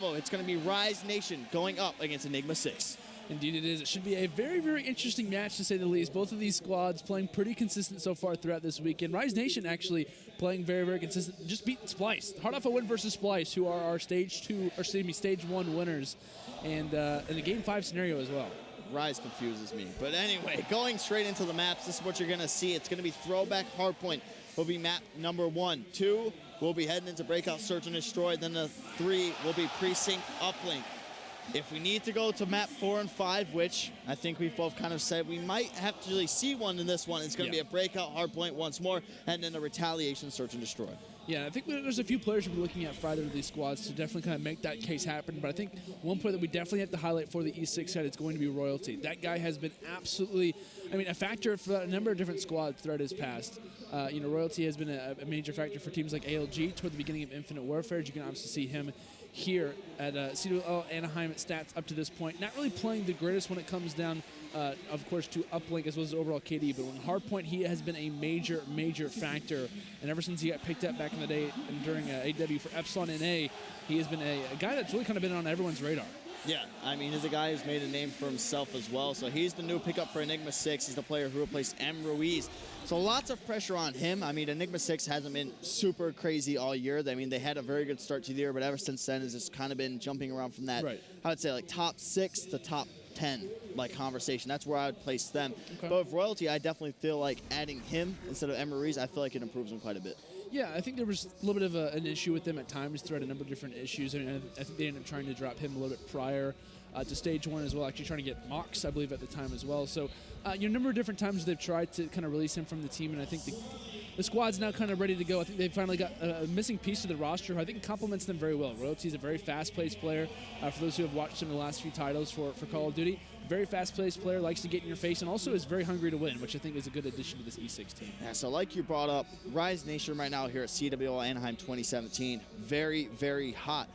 It's going to be Rise Nation going up against Enigma6. Indeed it is. It should be a very, very interesting match, to say the least. Both of these squads playing pretty consistent so far throughout this weekend. Rise Nation actually playing very, very consistent. Just beat Splice. Hard off a win versus Splice, who are our stage 1 winners, and in the Game 5 scenario as well. Rise confuses me. But anyway, going straight into the maps, this is what you're going to see. It's going to be Throwback, Hardpoint will be map number 1. 2, we'll be heading into Breakout, Search and Destroy. Then the 3 will be Precinct, Uplink. If we need to go to map 4 and 5, which I think we've both kind of said we might have to really see one in this one, it's going to be a Breakout, Hardpoint once more, and then a Retaliation, Search and Destroy. Yeah, I think there's a few players we're looking at for either of these squads to definitely kind of make that case happen. But I think one player that we definitely have to highlight for the E6 side is going to be Royalty. That guy has been absolutely, a factor for a number of different squads throughout his past. Royalty has been a major factor for teams like ALG toward the beginning of Infinite Warfare. As you can obviously see him here at CWL Anaheim at stats up to this point. Not really playing the greatest when it comes down, of course, to uplink as well as overall KD, but on hardpoint, he has been a major, major factor. And ever since he got picked up back in the day and during AW for Epsilon NA, he has been a guy that's really kind of been on everyone's radar. Yeah, he's a guy who's made a name for himself as well. So he's the new pickup for Enigma6. He's the player who replaced M. Ruiz. So lots of pressure on him. Enigma6 hasn't been super crazy all year. They had a very good start to the year, but ever since then, it's just kind of been jumping around from that, I would say, like top 6 to top 10 conversation. That's where I would place them. Okay. But with Royalty, I definitely feel like adding him instead of M. Ruiz, I feel like it improves him quite a bit. Yeah, I think there was a little bit of an issue with them at times throughout a number of different issues. I think they ended up trying to drop him a little bit prior to stage 1 as well, actually trying to get Mox, I believe, at the time as well. So, a number of different times they've tried to kind of release him from the team, and I think the squad's now kind of ready to go. I think they finally got a missing piece of the roster who I think complements them very well. Royalty is a very fast-paced player. For those who have watched him in the last few titles for Call of Duty, very fast-paced player, likes to get in your face, and also is very hungry to win, which I think is a good addition to this E6 team. Yeah, so like you brought up, Rise Nation right now here at CWL Anaheim 2017, very, very hot.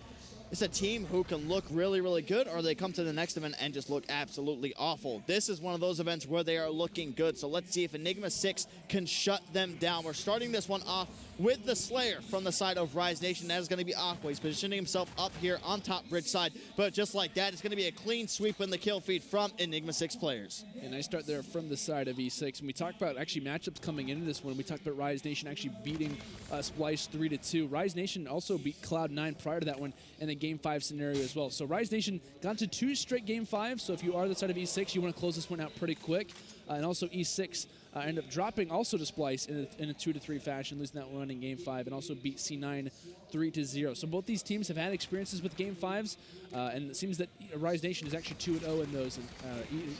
It's a team who can look really, really good, or they come to the next event and just look absolutely awful. This is one of those events where they are looking good, so let's see if Enigma6 can shut them down. We're starting this one off with the Slayer from the side of Rise Nation. That is going to be Aqua. He's positioning himself up here on top bridge side, but just like that, it's going to be a clean sweep in the kill feed from Enigma6 players. A nice start there from the side of E6. When we talk about actually matchups coming into this one, we talked about Rise Nation actually beating Splice 3-2. Rise Nation also beat Cloud9 prior to that one in a Game 5 scenario as well. So Rise Nation got to 2 straight Game 5s, so if you are the side of E6, you want to close this one out pretty quick. And also E6 end up dropping also to Splice in a 2-3 fashion, losing that one in Game 5, and also beat C9 3-0. So both these teams have had experiences with Game 5s, and it seems that Rise Nation is actually 2-0 in those, and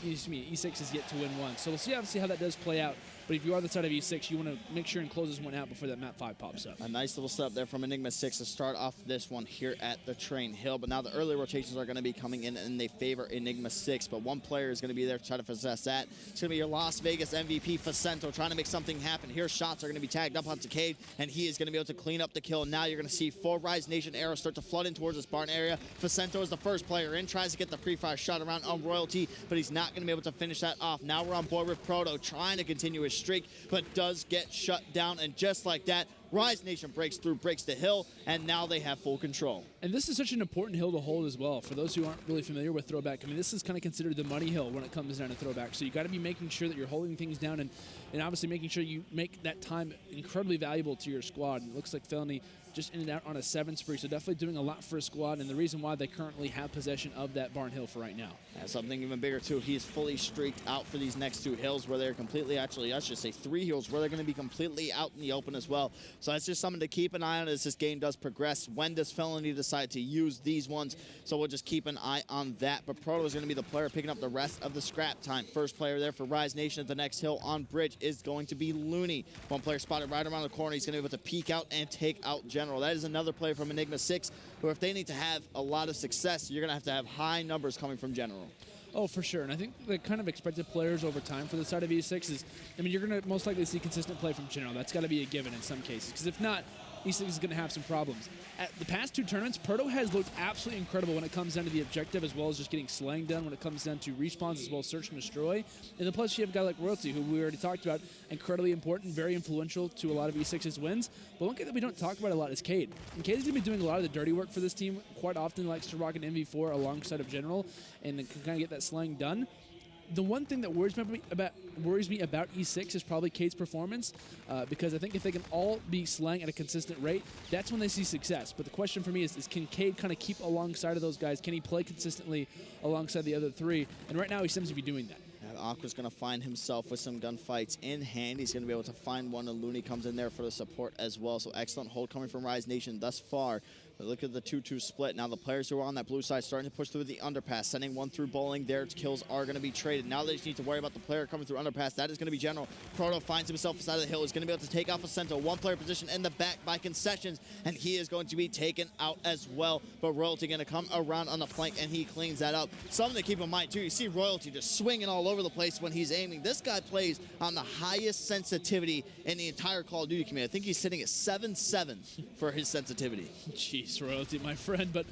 E6 is yet to win one. So we'll see obviously how that does play out. But if you are the side of E6, you want to make sure and close this one out before that map 5 pops up. A nice little setup there from Enigma6 to start off this one here at the Train Hill. But now the early rotations are going to be coming in, and they favor Enigma6. But one player is going to be there to try to possess that. It's going to be your Las Vegas MVP, Facento, trying to make something happen. Here, shots are going to be tagged up onto Cade, and he is going to be able to clean up the kill. Now you're going to see 4 Rise Nation arrows start to flood in towards this barn area. Facento is the first player in, tries to get the pre-fire shot around on Royalty, but he's not going to be able to finish that off. Now we're on board with Proto, trying to continue his streak, but does get shut down, and just like that, Rise Nation breaks through, breaks the hill, and now they have full control. And this is such an important hill to hold as well. For those who aren't really familiar with Throwback, this is kind of considered the money hill when it comes down to Throwback. So you got to be making sure that you're holding things down and obviously making sure you make that time incredibly valuable to your squad. And it looks like Felony just ended out on a 7 spree, so definitely doing a lot for a squad, and the reason why they currently have possession of that barn hill for right now. And something even bigger too, he is fully streaked out for these next 2 hills where they're completely, actually I should say 3 hills where they're going to be completely out in the open as well. So that's just something to keep an eye on as this game does progress. When does Felony decide to use these ones? So we'll just keep an eye on that. But Proto is going to be the player picking up the rest of the scrap time. First player there for Rise Nation at the next hill on bridge is going to be Looney. One player spotted right around the corner. He's going to be able to peek out and take out General. That is another player from Enigma6 who, if they need to have a lot of success, you're going to have high numbers coming from General. Oh, for sure. And I think the kind of expected players over time for the side of E6 is, you're going to most likely see consistent play from General. That's got to be a given in some cases. Because if not, E6 is going to have some problems. At the past 2 tournaments, Perto has looked absolutely incredible when it comes down to the objective, as well as just getting slang done when it comes down to respawns, as well as search and destroy. And then plus you have a guy like Royalty, who we already talked about, incredibly important, very influential to a lot of E6's wins. But one guy that we don't talk about a lot is Cade. And Cade's going to be doing a lot of the dirty work for this team. Quite often likes to rock an MV4 alongside of General and can kind of get that slang done. The one thing that worries me about E6 is probably Cade's performance, because I think if they can all be slang at a consistent rate, that's when they see success. But the question for me is can Cade kind of keep alongside of those guys? Can he play consistently alongside the other 3? And right now he seems to be doing that. Aqua's going to find himself with some gunfights in hand. He's going to be able to find one, and Looney comes in there for the support as well. So excellent hold coming from Rise Nation thus far. But look at the 2-2 split. Now the players who are on that blue side starting to push through the underpass, sending one through bowling. Their kills are going to be traded. Now they just need to worry about the player coming through underpass. That is going to be General. Proto finds himself beside the hill. He's going to be able to take off a Cento. One player position in the back by concessions, and he is going to be taken out as well. But Royalty going to come around on the flank, and he cleans that up. Something to keep in mind, too. You see Royalty just swinging all over the place when he's aiming. This guy plays on the highest sensitivity in the entire Call of Duty community. I think he's sitting at 7.7 for his sensitivity. Jeez, Royalty, my friend. But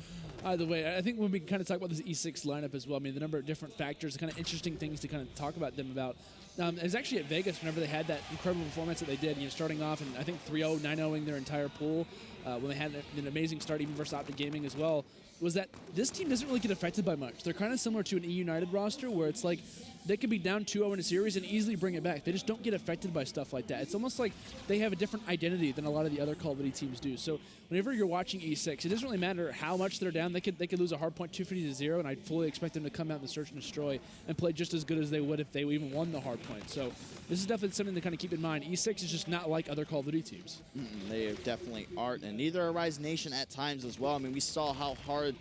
either way, I think when we kind of talk about this E6 lineup as well, I mean, the number of different factors, the kind of interesting things to kind of talk about them about. It was actually at Vegas whenever they had that incredible performance that they did, starting off and I think 3-0, 9-0ing their entire pool, when they had an amazing start even versus Optic Gaming as well, was that this team doesn't really get affected by much. They're kind of similar to an E United roster where it's like they could be down 2-0 in a series and easily bring it back. They just don't get affected by stuff like that. It's almost like they have a different identity than a lot of the other Call of Duty teams do. So whenever you're watching E6, it doesn't really matter how much they're down. They could lose a hardpoint 250-0, and I fully expect them to come out in the search and destroy and play just as good as they would if they even won the hardpoint. So this is definitely something to kind of keep in mind. E6 is just not like other Call of Duty teams. They definitely aren't, and neither are Rise Nation at times as well. I mean, we saw how hard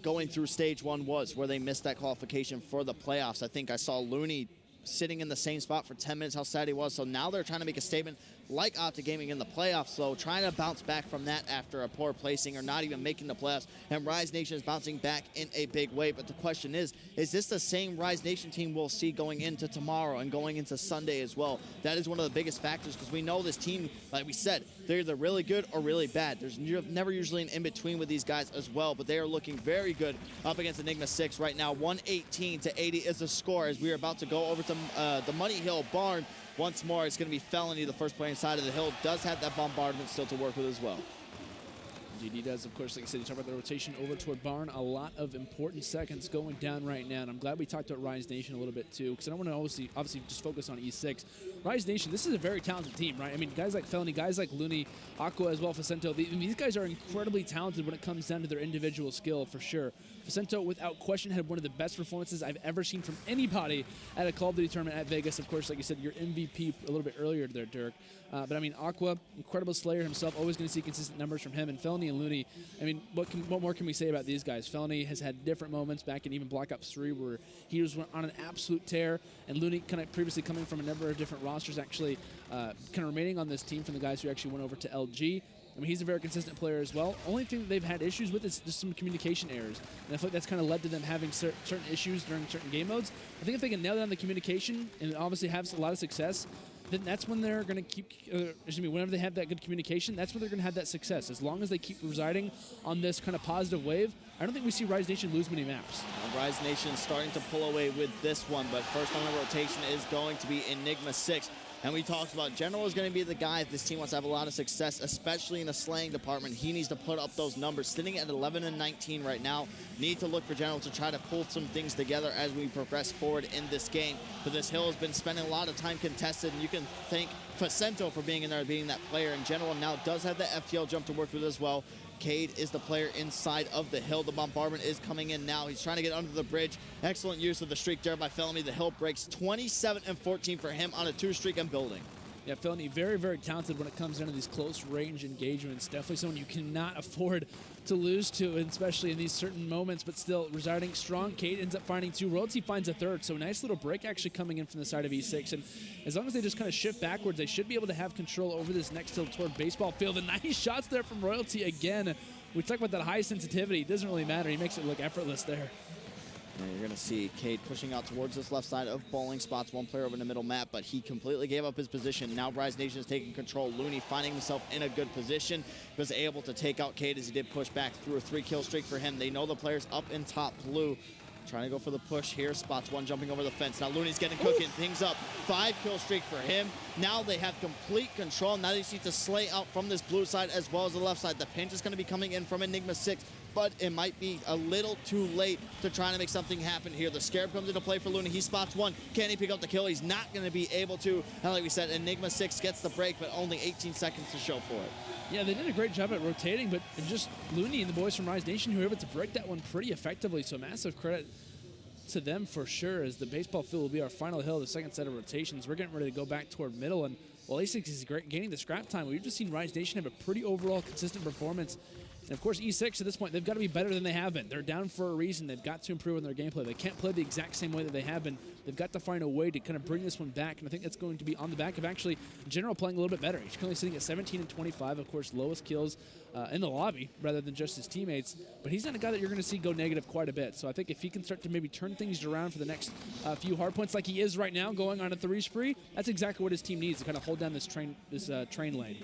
going through stage 1 was, where they missed that qualification for the playoffs. I think I saw Looney sitting in the same spot for 10 minutes, how sad he was. So now they're trying to make a statement like Optic Gaming in the playoffs, so trying to bounce back from that after a poor placing or not even making the playoffs. And Rise Nation is bouncing back in a big way. But the question is this the same Rise Nation team we'll see going into tomorrow and going into Sunday as well? That is one of the biggest factors, because we know this team, like we said, they're either really good or really bad. There's never usually an in-between with these guys as well, but they are looking very good up against Enigma6 right now. 118-80 is the score as we are about to go over to the Money Hill Barn. Once more, it's going to be Felony, the first player inside of the hill. Does have that bombardment still to work with as well. GD does, of course, like I said, you talk about the rotation over toward Barn. A lot of important seconds going down right now, and I'm glad we talked about Rise Nation a little bit too, because I don't want to obviously just focus on E6. Rise Nation, this is a very talented team, right? I mean, guys like Felony, guys like Looney, Aqua as well, Facento, these guys are incredibly talented when it comes down to their individual skill, for sure. Facento, without question, had one of the best performances I've ever seen from anybody at a Call of Duty tournament at Vegas. Of course, like you said, your MVP a little bit earlier there, Dirk. But I mean, Aqua, incredible Slayer himself, always going to see consistent numbers from him. And Felony and Looney, I mean, what more can we say about these guys? Felony has had different moments back in even Black Ops 3 where he was on an absolute tear, and Looney kind of previously coming from a number of different rosters, actually kind of remaining on this team from the guys who actually went over to LG. I mean, he's a very consistent player as well. Only thing that they've had issues with is just some communication errors. And I feel like that's kind of led to them having certain issues during certain game modes. I think if they can nail down the communication and obviously have a lot of success, then that's when they're going to keep, whenever they have that good communication, that's when they're going to have that success. As long as they keep residing on this kind of positive wave, I don't think we see Rise Nation lose many maps. Rise Nation starting to pull away with this one, but first on the rotation is going to be Enigma6. And we talked about General is going to be the guy if this team wants to have a lot of success, especially in the slaying department. He needs to put up those numbers. Sitting at 11-19 right now. Need to look for General to try to pull some things together as we progress forward in this game. But this hill has been spending a lot of time contested, and you can thank Facento for being in there, being that player. And General now does have the FTL jump to work with as well. Cade is the player inside of the hill. The bombardment is coming in now. He's trying to get under the bridge. Excellent use of the streak there by Felony. The hill breaks 27-14 for him on a 2-streak and building. Yeah, Felony, very, very talented when it comes down to these close-range engagements. Definitely someone you cannot afford to lose to, and especially in these certain moments, but still residing strong. Cade ends up finding 2. Royalty finds a 3rd, so a nice little break actually coming in from the side of E6. And as long as they just kind of shift backwards, they should be able to have control over this next hill toward baseball field. And nice shots there from Royalty again. We talk about that high sensitivity. It doesn't really matter. He makes it look effortless there. And you're going to see Cade pushing out towards this left side of bowling. Spots one player over in the middle map, but he completely gave up his position. Now Rise Nation is taking control. Looney finding himself in a good position. Was able to take out Cade as he did push back through a 3-kill streak for him. They know the players up in top blue. Trying to go for the push here. Spots one jumping over the fence. Now Looney's getting cooking things up. 5-kill streak for him. Now they have complete control. Now they just need to slay out from this blue side as well as the left side. The pinch is going to be coming in from Enigma6, but it might be a little too late to try to make something happen here. The Scarab comes into play for Looney. He spots one. Can he pick up the kill? He's not going to be able to. And like we said, Enigma6 gets the break, but only 18 seconds to show for it. Yeah, they did a great job at rotating, but just Looney and the boys from Rise Nation who were able to break that one pretty effectively. So massive credit to them for sure, as the baseball field will be our final hill of the second set of rotations. We're getting ready to go back toward middle, and while E6 is gaining the scrap time, we've just seen Rise Nation have a pretty overall consistent performance. And of course, E6 at this point, they've got to be better than they have been. They're down for a reason. They've got to improve on their gameplay. They can't play the exact same way that they have been. They've got to find a way to kind of bring this one back, and I think that's going to be on the back of actually General playing a little bit better. He's currently sitting at 17 and 25, of course, lowest kills in the lobby rather than just his teammates. But he's not a guy that you're going to see go negative quite a bit. So I think if he can start to maybe turn things around for the next few hard points like he is right now, going on a 3 spree, that's exactly what his team needs to kind of hold down this train lane.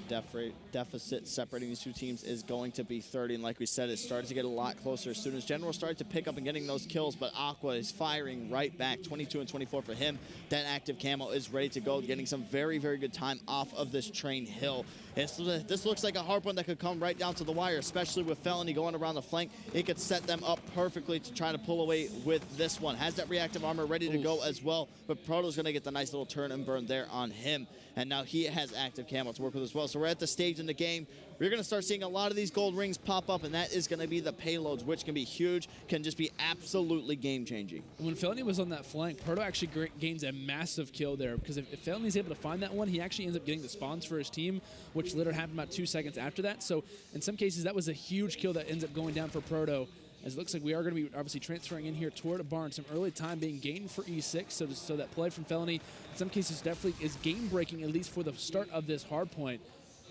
The deficit separating these two teams is going to be 30, and like we said, it started to get a lot closer as soon as General started to pick up and getting those kills, but Aqua is firing right back. 22 and 24 for him. That active camo is ready to go, getting some very, very good time off of this train hill. This looks like a hard one that could come right down to the wire, especially with Felony going around the flank. It could set them up perfectly to try to pull away with this one. Has that reactive armor ready to go as well, but Proto's going to get the nice little turn and burn there on him. And now he has active camo to work with as well. So we're at the stage in the game. We're going to start seeing a lot of these gold rings pop up, and that is going to be the payloads, which can be huge, can just be absolutely game-changing. When Felony was on that flank, Proto actually gains a massive kill there, because if Felony's able to find that one, he actually ends up getting the spawns for his team, which later happened about 2 seconds after that. So in some cases, that was a huge kill that ends up going down for Proto, as it looks like we are going to be obviously transferring in here toward a barn. Some early time being gained for E6, so that play from Felony in some cases definitely is game-breaking, at least for the start of this hard point.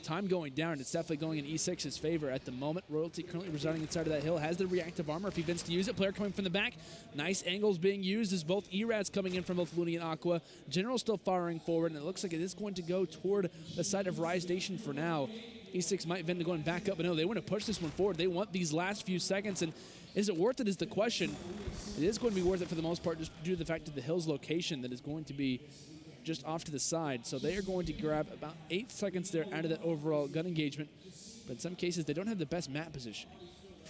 Time going down, it's definitely going in E6's favor at the moment. Royalty currently residing inside of that hill, has the reactive armor if he wants to use it. Player coming from the back. Nice angles being used as both E-Rads coming in from both Looney and Aqua. General still firing forward, and it looks like it is going to go toward the side of Rise Nation for now. E6 might vend to going back up, but no, they want to push this one forward. They want these last few seconds, and is it worth it is the question. It is going to be worth it for the most part, just due to the fact of the hill's location that is going to be just off to the side. So they are going to grab about 8 seconds there out of that overall gun engagement. But in some cases, they don't have the best map positioning.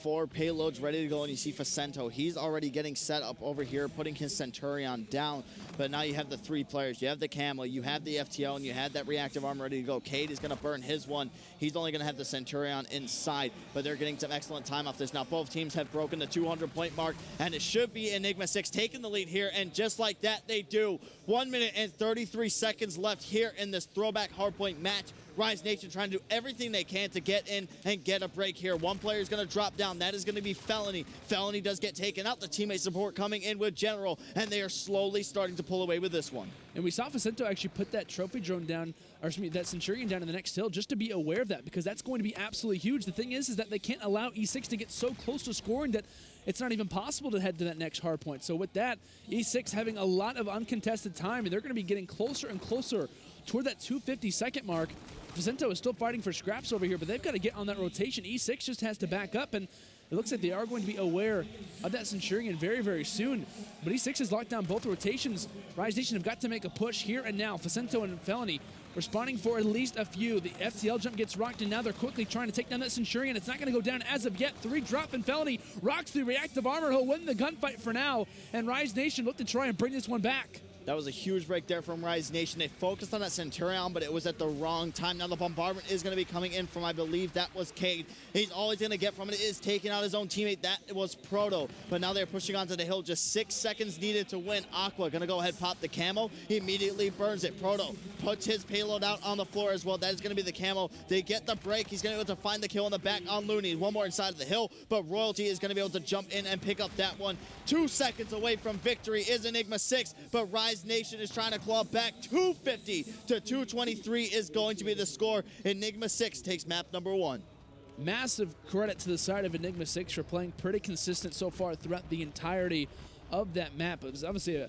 4 payloads ready to go, and you see Facento. He's already getting set up over here, putting his Centurion down. But now you have the 3 players. You have the Camo, you have the FTL, and you have that reactive armor ready to go. Cade is going to burn his one. He's only going to have the Centurion inside, but they're getting some excellent time off this. Now both teams have broken the 200-point mark, and it should be Enigma6 taking the lead here, and just like that, they do. 1 minute and 33 seconds left here in this throwback hardpoint match. Rise Nation trying to do everything they can to get in and get a break here. One player is going to drop down. That is going to be Felony. Felony does get taken out. The teammate support coming in with General, and they are slowly starting to pull away with this one. And we saw Facento actually put that trophy drone down, or excuse me, that Centurion down in the next hill, just to be aware of that, because that's going to be absolutely huge. The thing is that they can't allow E6 to get so close to scoring that it's not even possible to head to that next hard point. So with that, E6 having a lot of uncontested time, and they're going to be getting closer and closer toward that 250-second mark. Facento is still fighting for scraps over here, but they've got to get on that rotation. E6 just has to back up, and it looks like they are going to be aware of that Centurion very, very soon. But E6 has locked down both rotations. Rise Nation have got to make a push here and now. Facento and Felony responding for at least a few. The FTL jump gets rocked, and now they're quickly trying to take down that Centurion. It's not going to go down as of yet. 3 drop, and Felony rocks the reactive armor. He'll win the gunfight for now, and Rise Nation look to try and bring this one back. That was a huge break there from Rise Nation. They focused on that Centurion, but it was at the wrong time. Now the bombardment is going to be coming in from, I believe, that was Cade. He's always going to get from it. It is taking out his own teammate. That was Proto. But now they're pushing onto the hill. Just 6 seconds needed to win. Aqua going to go ahead, pop the camo. He immediately burns it. Proto puts his payload out on the floor as well. That is going to be the camo. They get the break. He's going to be able to find the kill in the back on Looney. One more inside of the hill, but Royalty is going to be able to jump in and pick up that one. 2 seconds away from victory is Enigma6, but Rise Nation is trying to claw back. 250 to 223 is going to be the score. Enigma6 takes map number 1. massive credit to the side of Enigma6 for playing pretty consistent so far throughout the entirety of that map. It was obviously a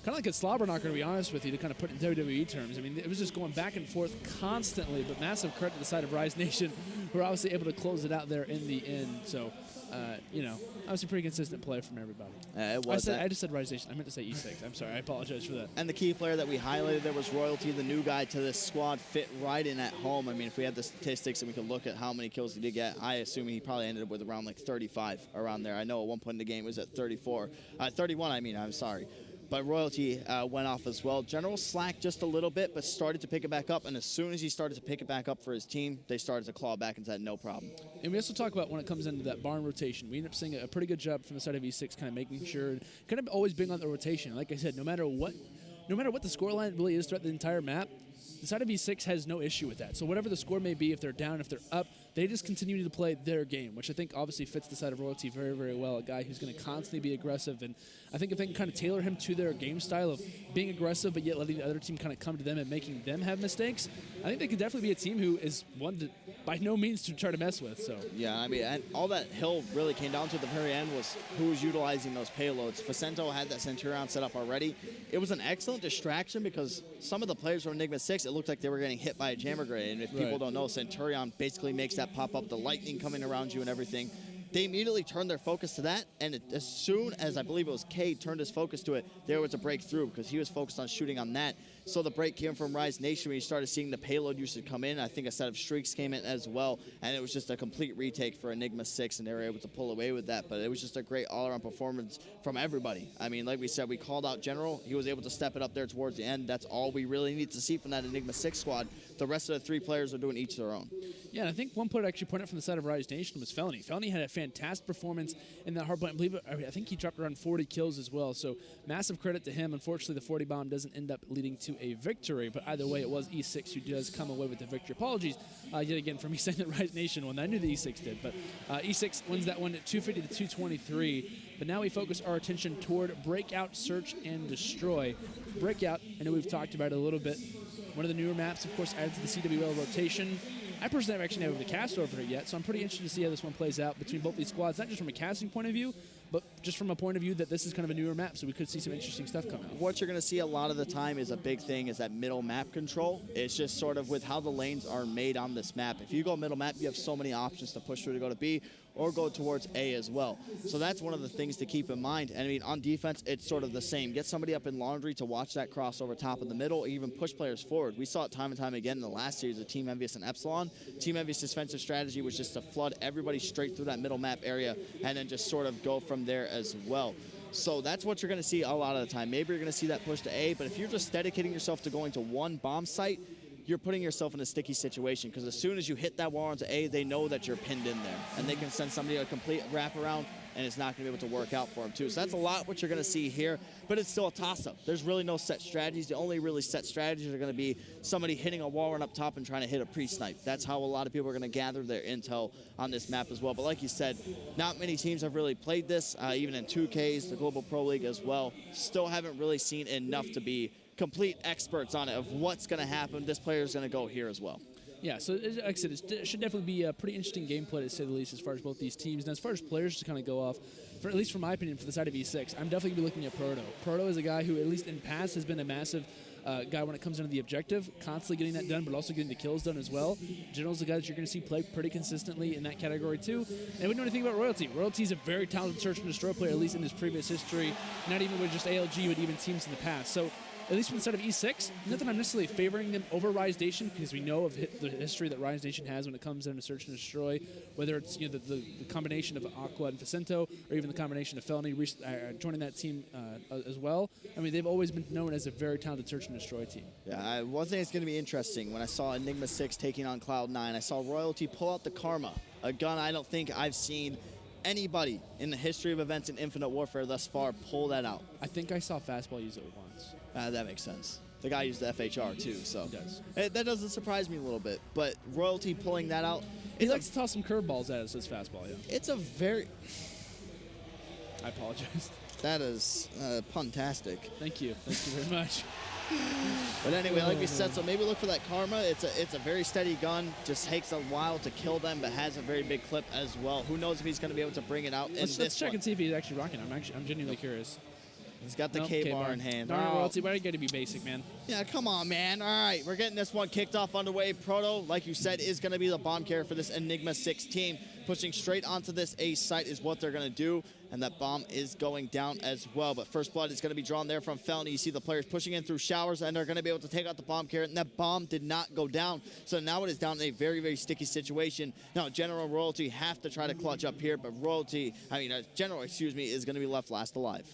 kind of like a slobber knocker, to be honest with you, to kind of put it in WWE terms. I mean, it was just going back and forth constantly, but massive credit to the side of Rise Nation, who were obviously able to close it out there in the end. So, obviously pretty consistent play from everybody. I just said Rise Nation. I meant to say E6. I'm sorry. I apologize for that. And the key player that we highlighted there was Royalty, the new guy to this squad, fit right in at home. I mean, if we had the statistics and we could look at how many kills he did get, I assume he probably ended up with around like 35 around there. I know at one point in the game it was at 31, I'm sorry. But Royalty went off as well. General slacked just a little bit, but started to pick it back up. And as soon as he started to pick it back up for his team, they started to claw back and said, no problem. And we also talk about when it comes into that barn rotation. We end up seeing a pretty good job from the side of E6, kind of making sure, kind of always being on the rotation. Like I said, no matter what the scoreline really is throughout the entire map, the side of E6 has no issue with that. So whatever the score may be, if they're down, if they're up, they just continue to play their game, which I think obviously fits the side of Royalty very, very well. A guy who's going to constantly be aggressive. And I think if they can kind of tailor him to their game style of being aggressive, but yet letting the other team kind of come to them and making them have mistakes, I think they could definitely be a team who is one to, by no means, to try to mess with. So yeah, I mean, and all that hill really came down to at the very end was who was utilizing those payloads. Facento had that Centurion set up already. It was an excellent distraction because some of the players from Enigma6, it looked like they were getting hit by a jammer grenade. And if people don't know, Centurion basically makes that pop up, the lightning coming around you and everything. They immediately turned their focus to that, and as soon as I believe it was Cade turned his focus to it, there was a breakthrough because he was focused on shooting on that. So the break came from Rise Nation when you started seeing the payload usage come in. I think a set of streaks came in as well, and it was just a complete retake for Enigma6, and they were able to pull away with that. But it was just a great all-around performance from everybody. I mean, like we said, we called out General. He was able to step it up there towards the end. That's all we really need to see from that Enigma6 squad. The rest of the three players are doing each their own. Yeah, and I think one player actually pointed from the side of Rise Nation was Felony. Felony had a fantastic performance in that hardpoint. I think he dropped around 40 kills as well, so massive credit to him. Unfortunately, the 40 bomb doesn't end up leading to a victory, but either way, it was E6 who does come away with the victory. Apologies yet again for me saying that Rise Nation won. I knew the E6 did, but E6 wins that one at 250 to 223. But now we focus our attention toward Breakout, Search, and Destroy. Breakout, I know we've talked about it a little bit. One of the newer maps, of course, added to the CWL rotation. I personally haven't actually had the cast over it yet, so I'm pretty interested to see how this one plays out between both these squads, not just from a casting point of view, but just from a point of view that this is kind of a newer map, so we could see some interesting stuff come out. What you're going to see a lot of the time is a big thing is that middle map control. It's just sort of with how the lanes are made on this map. If you go middle map, you have so many options to push through to go to B or go towards A as well. So that's one of the things to keep in mind. And I mean, on defense, it's sort of the same. Get somebody up in laundry to watch that cross over top of the middle, or even push players forward. We saw it time and time again in the last series of Team Envious and Epsilon. Team Envious' defensive strategy was just to flood everybody straight through that middle map area and then just sort of go from there as well. So that's what you're going to see a lot of the time. Maybe you're going to see that push to A, but if you're just dedicating yourself to going to one bomb site, you're putting yourself in a sticky situation because as soon as you hit that wall onto A, they know that you're pinned in there. And they can send somebody a complete wraparound, and it's not going to be able to work out for them, too. So that's a lot what you're going to see here, but it's still a toss-up. There's really no set strategies. The only really set strategies are going to be somebody hitting a wall run up top and trying to hit a pre-snipe. That's how a lot of people are going to gather their intel on this map as well. But like you said, not many teams have really played this, even in 2Ks, the Global Pro League as well. Still haven't really seen enough to be complete experts on it of what's going to happen. This player is going to go here as well. Yeah, so like I said, it should definitely be a pretty interesting gameplay to say the least as far as both these teams. And as far as players to kind of go off, for at least from my opinion, for the side of E6, I'm definitely going to be looking at Proto. Proto is a guy who, at least in past, has been a massive guy when it comes into the objective, constantly getting that done, but also getting the kills done as well. General's a guy that you're going to see play pretty consistently in that category too. And we know anything about Royalty. Royalty's a very talented search and destroy player, at least in his previous history, not even with just ALG, but even teams in the past. So at least from the side of E6, not that I'm necessarily favoring them over Rise Nation, because we know of the history that Rise Nation has when it comes down to search and destroy, whether it's the combination of Aqua and Facento, or even the combination of Felony joining that team as well. I mean, they've always been known as a very talented search and destroy team. Yeah, one thing that's going to be interesting, when I saw Enigma6 taking on Cloud9, I saw Royalty pull out the Karma, a gun I don't think I've seen anybody in the history of events in Infinite Warfare thus far pull that out. I think I saw Fastball use it once. That makes sense. The guy used the FHR too, so he does. That doesn't surprise me a little bit. But Royalty pulling that out, he likes to toss some curveballs at us as Fastball. Yeah. It's a very. I apologize. That is puntastic. Thank you very much. But anyway, like we said, so maybe look for that Karma. It's a very steady gun. Just takes a while to kill them, but has a very big clip as well. Who knows if he's going to be able to bring it out in this Let's check one. and see if he's actually rocking. I'm genuinely curious. He's got the Nope, K-bar in hand. Darn it, Royalty, why do you got to be basic, man? Yeah, come on, man. All right, we're getting this one kicked off underway. Proto, like you said, is going to be the bomb carrier for this Enigma 6 team. Pushing straight onto this A site is what they're going to do, and that bomb is going down as well. But first blood is going to be drawn there from Felony. You see the players pushing in through showers, and they're going to be able to take out the bomb carrier, and that bomb did not go down. So now it is down in a very, very sticky situation. Now, General Royalty have to try to clutch up here, but General, excuse me, is going to be left last alive.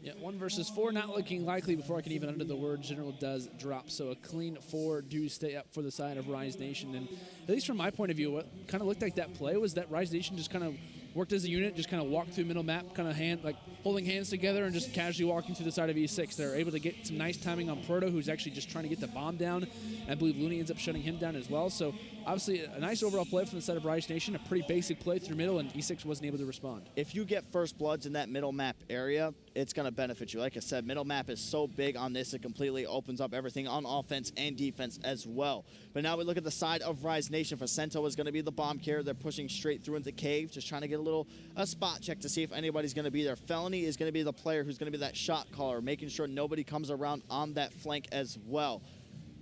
Yeah, 1 versus 4, not looking likely before I can even utter the word. General does drop, so a clean 4 do stay up for the side of Rise Nation. And at least from my point of view, what kind of looked like that play was that Rise Nation just kind of worked as a unit, just kind of walked through middle map, kind of holding hands together and just casually walking through the side of E6. They're able to get some nice timing on Proto, who's actually just trying to get the bomb down. And I believe Looney ends up shutting him down as well. So obviously a nice overall play from the side of Rise Nation, a pretty basic play through middle, and E6 wasn't able to respond. If you get first bloods in that middle map area, it's going to benefit you. Like I said, middle map is so big on this, it completely opens up everything on offense and defense as well. But now we look at the side of Rise Nation. Facento is going to be the bomb carrier. They're pushing straight through into Cave, just trying to get a spot check to see if anybody's going to be there. Felony is going to be the player who's going to be that shot caller, making sure nobody comes around on that flank as well.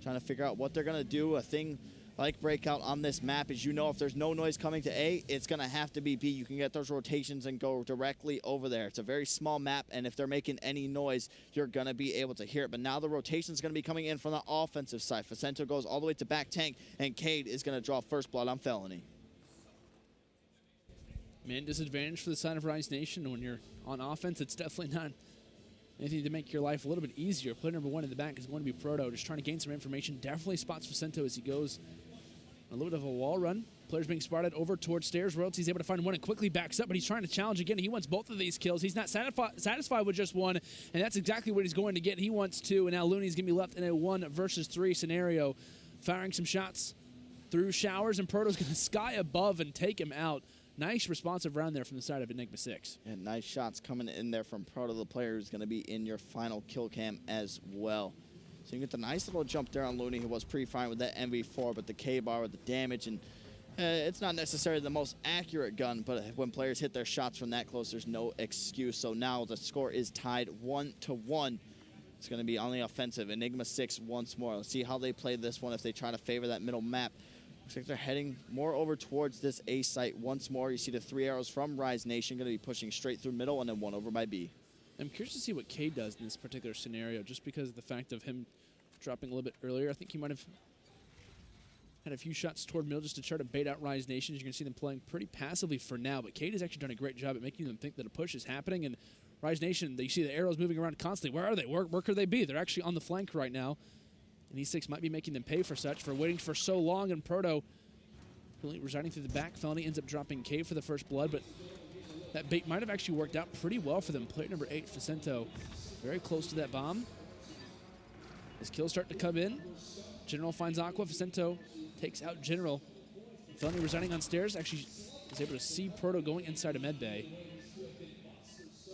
Trying to figure out what they're going to do. A thing like Breakout on this map is, if there's no noise coming to A, it's going to have to be B. You can get those rotations and go directly over there. It's a very small map, and if they're making any noise, you're going to be able to hear it. But now the rotation is going to be coming in from the offensive side. Facento goes all the way to back tank, and Cade is going to draw first blood on Felony. Man, disadvantage for the side of Rise Nation. When you're on offense, it's definitely not anything to make your life a little bit easier. Player number 1 in the back is going to be Proto, just trying to gain some information. Definitely spots Facento as he goes a little bit of a wall run. Players being spotted over towards stairs. Royalty's able to find one and quickly backs up, but he's trying to challenge again. He wants both of these kills. He's not satisfied with just one, and that's exactly what he's going to get. He wants 2, and now Looney's going to be left in a 1 versus 3 scenario, firing some shots through showers, and Proto's going to sky above and take him out. Nice responsive round there from the side of Enigma 6. And nice shots coming in there from Proto, the player who's going to be in your final kill cam as well. So you get the nice little jump there on Looney, who was pretty fine with that MV4, but the K-bar with the damage, and it's not necessarily the most accurate gun, but when players hit their shots from that close, there's no excuse. So now the score is tied 1-1. It's going to be on the offensive. Enigma 6 once more. Let's see how they play this one, if they try to favor that middle map. Looks like they're heading more over towards this A site once more. You see the 3 arrows from Rise Nation going to be pushing straight through middle, and then 1 over by B. I'm curious to see what K does in this particular scenario, just because of the fact of him dropping a little bit earlier. I think he might have had a few shots toward middle just to try to bait out Rise Nation. You're going to see them playing pretty passively for now, but Cade has actually done a great job at making them think that a push is happening, and Rise Nation, you see the arrows moving around constantly. Where are they? Where could they be? They're actually on the flank right now, and E6 might be making them pay for such, for waiting for so long, and Proto really residing through the back. Felony ends up dropping K for the first blood, but that bait might have actually worked out pretty well for them. Player number 8, Facento, very close to that bomb. His kills start to come in. General finds Aqua. Facento takes out General. Felony residing on stairs actually is able to see Proto going inside a med bay.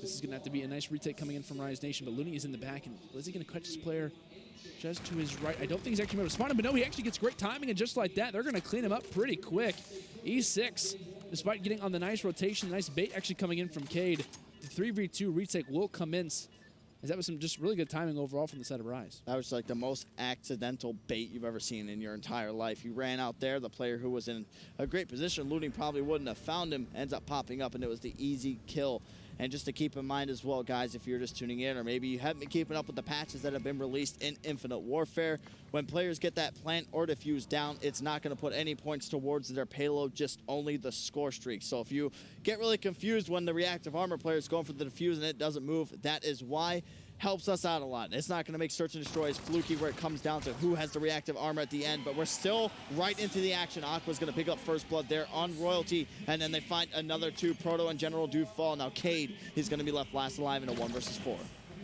This is going to have to be a nice retake coming in from Rise Nation, but Looney is in the back, and is he going to catch this player just to his right? I don't think he's actually going to respond, but no, he actually gets great timing, and just like that, they're going to clean him up pretty quick. E6, despite getting on the nice rotation, nice bait actually coming in from Cade, the 3v2 retake will come in, as that was some just really good timing overall from the side of Rise. That was like the most accidental bait you've ever seen in your entire life. He ran out there. The player who was in a great position, Looney probably wouldn't have found him, ends up popping up, and it was the easy kill. And just to keep in mind as well, guys, if you're just tuning in, or maybe you haven't been keeping up with the patches that have been released in Infinite Warfare, when players get that plant or defuse down, it's not going to put any points towards their payload, just only the score streak. So if you get really confused when the reactive armor player is going for the defuse and it doesn't move, that is why. Helps us out a lot. It's not going to make search and destroy as fluky where it comes down to who has the reactive armor at the end, but we're still right into the action. Aqua's going to pick up first blood there on Royalty, and then they find another 2. Proto and General do fall. Now Cade is going to be left last alive in a 1 versus 4.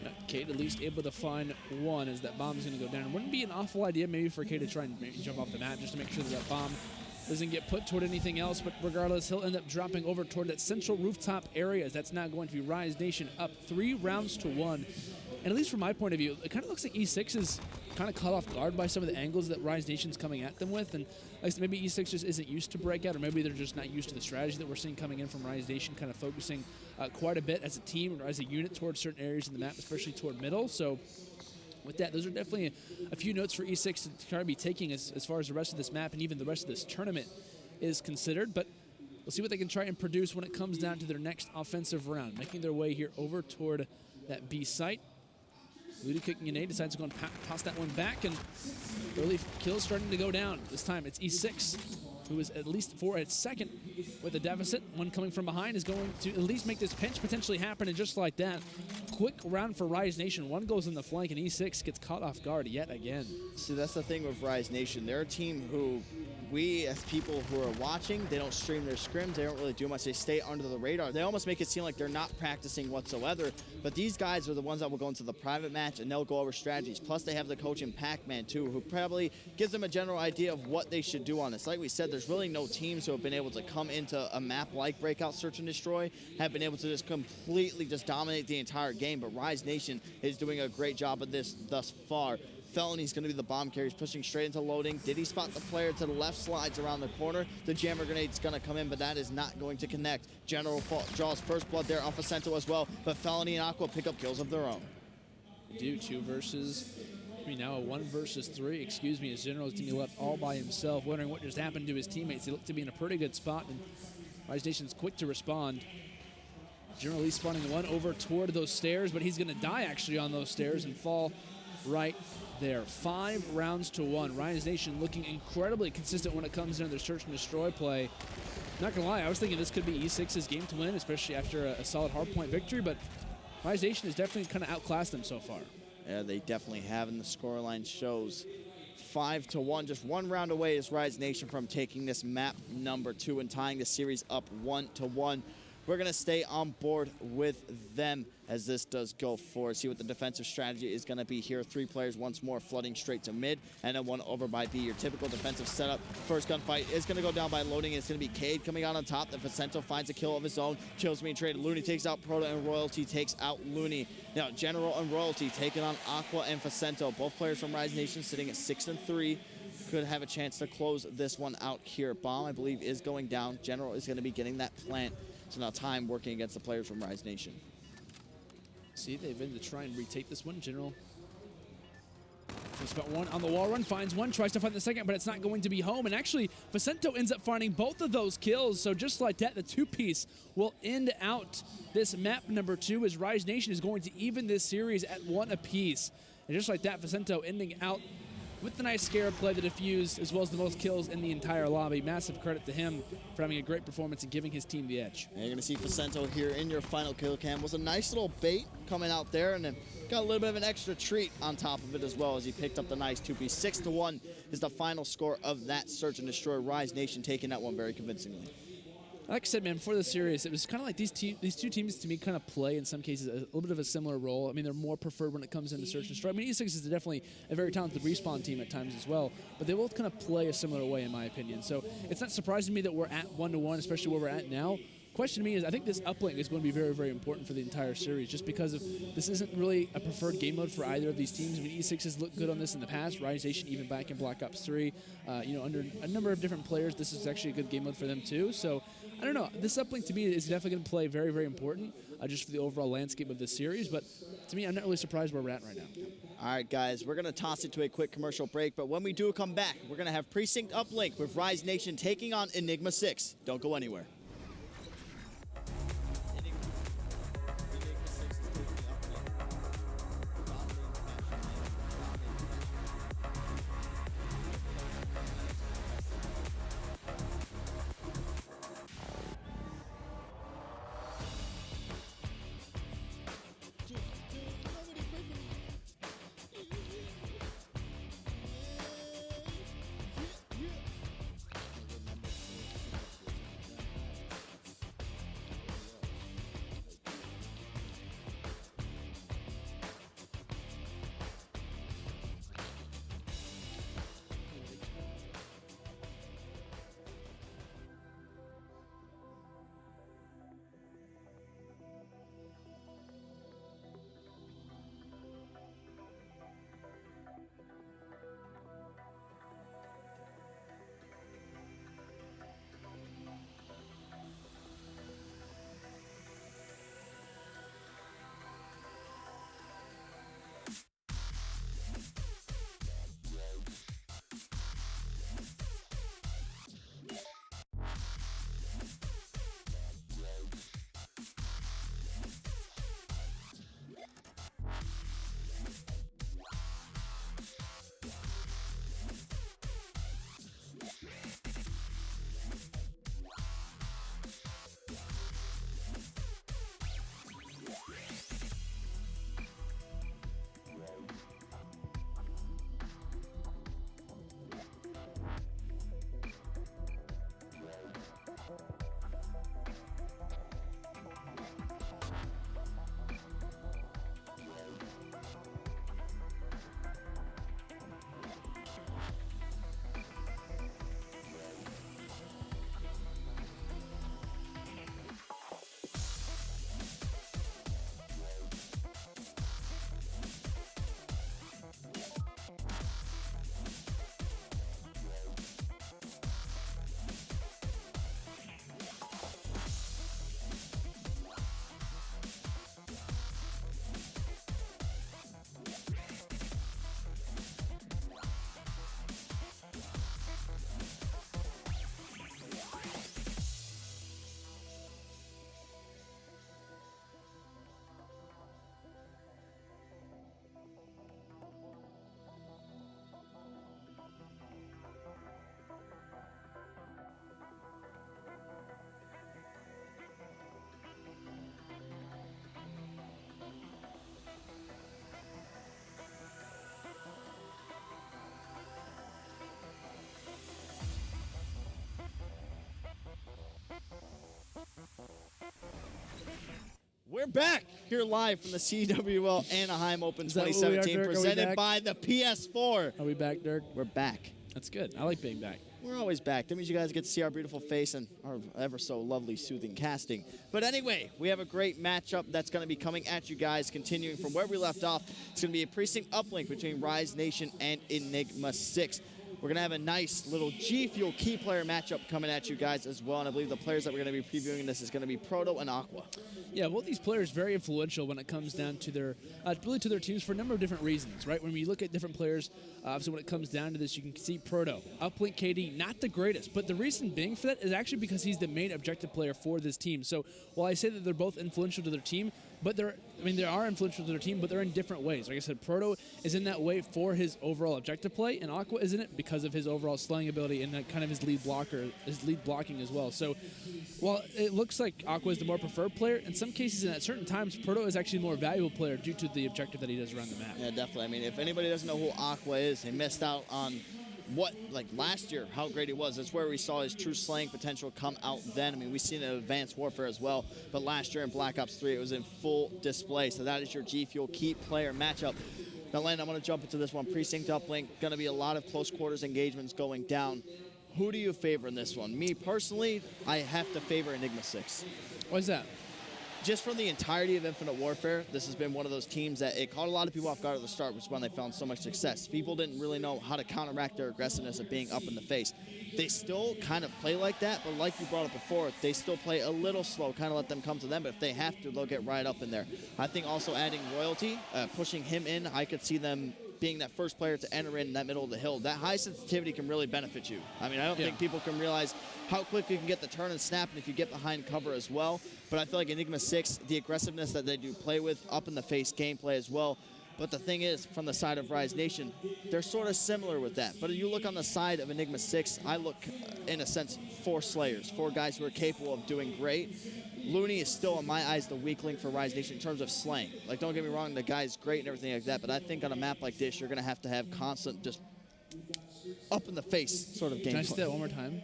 Yeah, Cade at least able to find 1 as that bomb is going to go down. It wouldn't be an awful idea maybe for Cade to try and maybe jump off the map just to make sure that bomb doesn't get put toward anything else, but regardless, he'll end up dropping over toward that central rooftop area. That's now going to be Rise Nation up 3 rounds to 1. And at least from my point of view, it kind of looks like E6 is kind of caught off guard by some of the angles that Rise Nation's coming at them with. And like I said, maybe E6 just isn't used to Breakout, or maybe they're just not used to the strategy that we're seeing coming in from Rise Nation, kind of focusing quite a bit as a team or as a unit towards certain areas in the map, especially toward middle. So with that, those are definitely a few notes for E6 to kind of be taking as far as the rest of this map and even the rest of this tournament is considered. But we'll see what they can try and produce when it comes down to their next offensive round, making their way here over toward that B site. Ludi kicking an A, decides to go and toss that one back, and early kills starting to go down. This time it's E6, who is at least for its second with a deficit. One coming from behind is going to at least make this pinch potentially happen, and just like that, quick round for Rise Nation. One goes in the flank, and E6 gets caught off guard yet again. See, that's the thing with Rise Nation. They're a team who we, as people who are watching, they don't stream their scrims. They don't really do much. They stay under the radar. They almost make it seem like they're not practicing whatsoever. But these guys are the ones that will go into the private match, and they'll go over strategies. Plus, they have the coach in Pac-Man, too, who probably gives them a general idea of what they should do on this. Like we said, there's really no teams who have been able to come into a map like Breakout Search and Destroy, have been able to just completely just dominate the entire game. But Rise Nation is doing a great job of this thus far. Felony's going to be the bomb carrier. He's pushing straight into loading. Did he spot the player to the left? Slides around the corner. The jammer grenade's going to come in, but that is not going to connect. General draws first blood there off of Cento as well, but Felony and Aqua pick up kills of their own. They do 2 versus, now a 1 versus 3, excuse me, as General's going to be left all by himself, wondering what just happened to his teammates. They look to be in a pretty good spot, and Rise Nation's quick to respond. General Lee spawning one over toward those stairs, but he's going to die actually on those stairs and fall right there. 5 rounds to 1. Rise Nation looking incredibly consistent when it comes into their search and destroy play. Not gonna lie, I was thinking this could be E6's game to win, especially after a solid hardpoint victory, but Rise Nation has definitely kind of outclassed them so far. Yeah, they definitely have, and the scoreline shows 5 to 1. Just 1 round away is Rise Nation from taking this map number 2 and tying the series up 1 to 1. We're going to stay on board with them as this does go forward. See what the defensive strategy is going to be here. 3 players once more flooding straight to mid, and then 1 over by B. Your typical defensive setup. First gunfight is going to go down by loading. It's going to be Cade coming out on top. The Vicento finds a kill of his own. Chills being traded. Looney takes out Proto, and Royalty takes out Looney. Now, General and Royalty taking on Aqua and Vicento. Both players from Rise Nation sitting at 6 and 3. Could have a chance to close this one out here. Bomb, I believe, is going down. General is going to be getting that plant. So now time working against the players from Rise Nation. See, they've been to try and retake this one. General just about 1 on the wall run, finds 1, tries to find the second, but it's not going to be home. And actually, Vicento ends up finding both of those kills. So just like that, the 2-piece will end out this map number 2 as Rise Nation is going to even this series at 1 apiece. And just like that, Vicento ending out with the nice scarab play, the defuse, as well as the most kills in the entire lobby. Massive credit to him for having a great performance and giving his team the edge. And you're going to see Vicento here in your final kill cam. Was a nice little bait coming out there, and then got a little bit of an extra treat on top of it as well as he picked up the nice 2-piece. 6 to 1 is the final score of that search and destroy. Rise Nation taking that one very convincingly. Like I said, man, before the series, it was kind of like these 2 teams to me kind of play, in some cases, a little bit of a similar role. I mean, they're more preferred when it comes into search and destroy. I mean, E6 is definitely a very talented respawn team at times as well, but they both kind of play a similar way, in my opinion. So it's not surprising to me that we're at 1-1, especially where we're at now. Question to me is, I think this uplink is going to be very, very important for the entire series, just because of this isn't really a preferred game mode for either of these teams. I mean, E6 has looked good on this in the past. Rise Nation even back in Black Ops 3. Under a number of different players, this is actually a good game mode for them too. So I don't know. This uplink to me is definitely going to play very, very important just for the overall landscape of this series. But to me, I'm not really surprised where we're at right now. All right, guys, we're going to toss it to a quick commercial break. But when we do come back, we're going to have Precinct uplink with Rise Nation taking on Enigma6. Don't go anywhere. We're back here live from the CWL Anaheim Open Is that what we are, 2017, Dirk? Are we presented back? by the PS4. Are we back, Dirk? We're back. That's good. I like being back. We're always back. That means you guys get to see our beautiful face and our ever so lovely, soothing casting. But anyway, we have a great matchup that's going to be coming at you guys, continuing from where we left off. It's going to be a Precinct uplink between Rise Nation and Enigma6. We're going to have a nice little G Fuel key player matchup coming at you guys as well. And I believe the players that we're going to be previewing this is going to be Proto and Aqua. Yeah, both these players very influential when it comes down to their really to their teams for a number of different reasons, right? When we look at different players, obviously when it comes down to this, you can see Proto, uplink KD, not the greatest, but the reason being for that is actually because he's the main objective player for this team. So while I say that they're both influential to their team, but they are influential to their team, but they're in different ways. Like I said, Proto is in that way for his overall objective play, and Aqua is in it because of his overall slaying ability and kind of his lead blocking as well. So while it looks like Aqua is the more preferred player, in some cases and at certain times, Proto is actually the more valuable player due to the objective that he does around the map. Yeah, definitely. I mean, if anybody doesn't know who Aqua is, they missed out on last year, how great he was. That's where we saw his true slaying potential come out then. I mean, we've seen it in Advanced Warfare as well, but last year in Black Ops 3, it was in full display. So that is your G Fuel key player matchup. Now, Landon, I'm going to jump into this one. Precinct uplink, going to be a lot of close quarters engagements going down. Who do you favor in this one? Me, personally, I have to favor Enigma6. Why is that? Just from the entirety of Infinite Warfare, this has been one of those teams that it caught a lot of people off guard at the start, which is when they found so much success. People didn't really know how to counteract their aggressiveness of being up in the face. They still kind of play like that, but like you brought up before, they still play a little slow, kind of let them come to them, but if they have to, they'll get right up in there. I think also adding Royalty, pushing him in, I could see them being that first player to enter in that middle of the hill. That high sensitivity can really benefit you. I mean, I don't think people can realize how quick you can get the turn and snap, and if you get behind cover as well. But I feel like Enigma6, the aggressiveness that they do play with, up in the face gameplay as well. But the thing is, from the side of Rise Nation, they're sort of similar with that. But if you look on the side of Enigma6, I look, in a sense, 4 Slayers, 4 guys who are capable of doing great. Looney is still, in my eyes, the weak link for Rise Nation in terms of slaying. Like, don't get me wrong, the guy's great and everything like that, but I think on a map like this, you're going to have constant, just up in the face sort of gameplay. Can I see that one more time?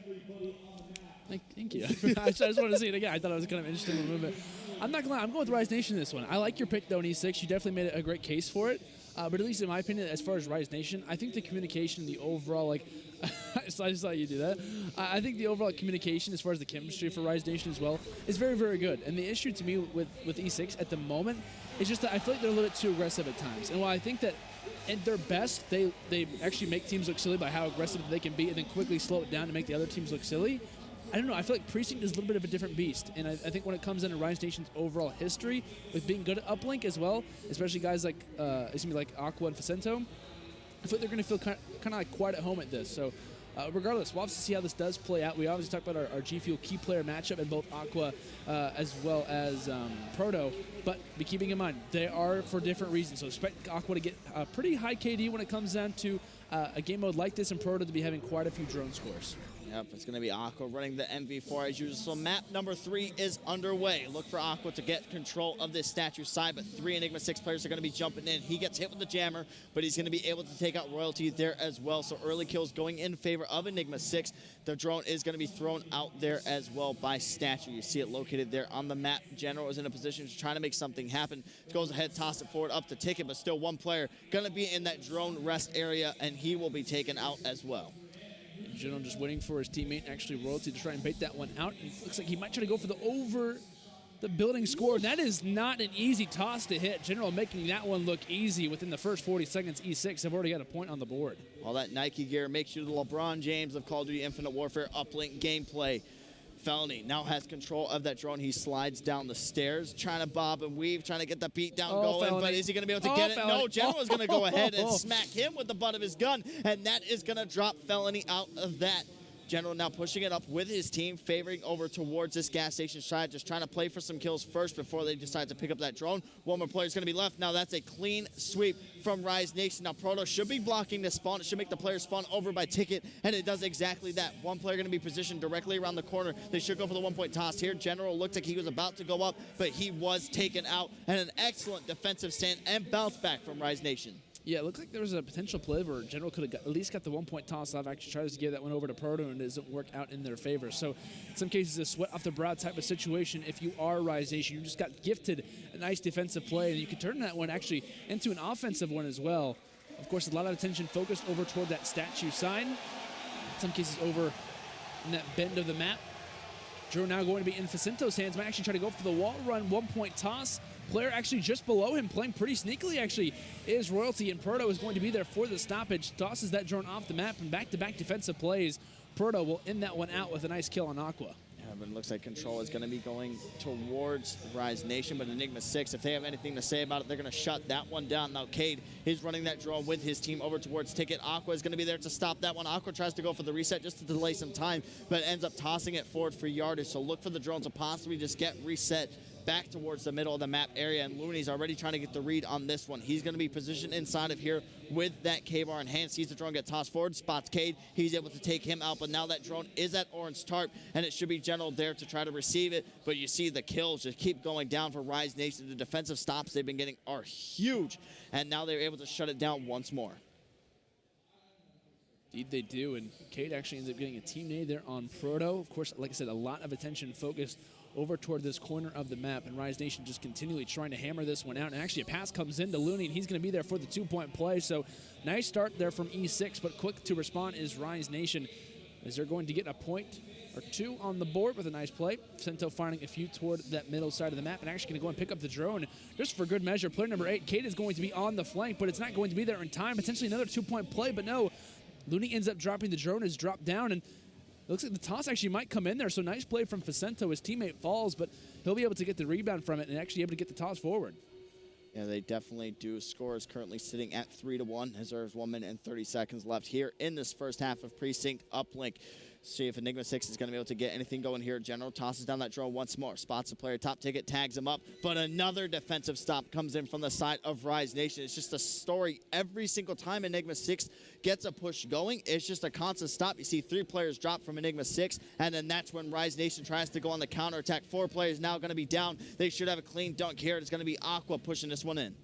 Thank you. I just wanted to see it again. I thought it was kind of interesting little movement. I'm not going to lie. I'm going with Rise Nation in this one. I like your pick, though, in E6. You definitely made a great case for it. But at least in my opinion, as far as Rise Nation, I think the communication, the overall, I just saw you do that. I think the overall communication, as far as the chemistry for Rise Nation as well, is very, very good. And the issue to me with E6 at the moment is just that I feel like they're a little bit too aggressive at times. And while I think that at their best, they actually make teams look silly by how aggressive they can be and then quickly slow it down to make the other teams look silly, I don't know. I feel like Precinct is a little bit of a different beast. And I think when it comes into Rise Nation's overall history, with being good at uplink as well, especially guys like Aqua and Facento, I feel like they're going to feel kind of like quite at home at this. So regardless, we'll have to see how this does play out. We obviously talked about our G Fuel key player matchup in both Aqua as well as Proto. But be keeping in mind, they are for different reasons. So expect Aqua to get a pretty high KD when it comes down to a game mode like this, and Proto to be having quite a few drone scores. Yep, it's going to be Aqua running the MV4 as usual. So map number 3 is underway. Look for Aqua to get control of this statue side, but 3 Enigma6 players are going to be jumping in. He gets hit with the jammer, but he's going to be able to take out Royalty there as well. So early kills going in favor of Enigma6. The drone is going to be thrown out there as well by statue. You see it located there on the map. General is in a position to try to make something happen. Goes ahead, toss it forward up to Ticket, but still one player going to be in that drone rest area, and he will be taken out as well. General just waiting for his teammate, actually Royalty, to try and bait that one out. And it looks like he might try to go for the over the building score. And that is not an easy toss to hit. General making that one look easy within the first 40 seconds. E6 have already got a point on the board. All that Nike gear makes you the LeBron James of Call of Duty Infinite Warfare uplink gameplay. Felony now has control of that drone. He slides down the stairs, trying to bob and weave, trying to get the beat down going. Felony. But is he going to be able to get it? No, General is going to go ahead and smack him with the butt of his gun, and that is going to drop Felony out of that. General now pushing it up with his team, favoring over towards this gas station side, just trying to play for some kills first before they decide to pick up that drone. One more player is going to be left. Now that's a clean sweep from Rise Nation. Now Proto should be blocking this spawn. It should make the player spawn over by Ticket, and it does exactly that. One player going to be positioned directly around the corner. They should go for the 1-point toss here. General looked like he was about to go up, but he was taken out, and an excellent defensive stand and bounce back from Rise Nation. Yeah, it looked like there was a potential play where General could have at least got the 1-point toss off. Actually tries to give that one over to Proto, and it doesn't work out in their favor. So in some cases, a sweat off the brow type of situation. If you are Rise Nation, you just got gifted a nice defensive play, and you can turn that one actually into an offensive one as well. Of course, a lot of attention focused over toward that statue sign. In some cases over in that bend of the map. Drew now going to be in Facinto's hands. Might actually try to go for the wall run, 1-point toss. Player actually just below him, playing pretty sneakily actually, is Royalty, and Proto is going to be there for the stoppage. Tosses that drone off the map, and back-to-back defensive plays. Proto will end that one out with a nice kill on Aqua. Yeah, but it looks like control is going to be going towards Rise Nation, but Enigma6, if they have anything to say about it, they're going to shut that one down. Now Cade is running that drone with his team over towards Ticket. Aqua is going to be there to stop that one. Aqua tries to go for the reset just to delay some time, but ends up tossing it forward for yardage. So look for the drone to possibly just get reset back towards the middle of the map area, and Looney's already trying to get the read on this one. He's going to be positioned inside of here with that K-bar in hand. Sees the drone get tossed forward, spots Cade. He's able to take him out, but now that drone is at Orange Tarp, and it should be General there to try to receive it, but you see the kills just keep going down for Rise Nation. The defensive stops they've been getting are huge, and now they're able to shut it down once more. Indeed they do, and Cade actually ends up getting a team nade there on Proto. Of course, like I said, a lot of attention focused over toward this corner of the map, and Rise Nation just continually trying to hammer this one out. And actually a pass comes into Looney, and he's going to be there for the 2-point play. So nice start there from E6, but quick to respond is Rise Nation, as they're going to get a point or two on the board with a nice play. Sento finding a few toward that middle side of the map, and actually going to go and pick up the drone just for good measure. Player number 8, Cade, is going to be on the flank, but it's not going to be there in time. Potentially another 2-point play, but no. Looney ends up dropping the drone, is dropped down, and it looks like the toss actually might come in there, so nice play from Facento. His teammate falls, but he'll be able to get the rebound from it and actually able to get the toss forward. Yeah, they definitely do. Score is currently sitting at 3-1 as there's 1 minute and 30 seconds left here in this first half of Precinct Uplink. See if Enigma6 is going to be able to get anything going here. General tosses down that drone once more. Spots the player, top Ticket, tags him up. But another defensive stop comes in from the side of Rise Nation. It's just a story every single time Enigma6 gets a push going. It's just a constant stop. You see 3 players drop from Enigma6, and then that's when Rise Nation tries to go on the counterattack. 4 players now going to be down. They should have a clean dunk here. It's going to be Aqua pushing this one in.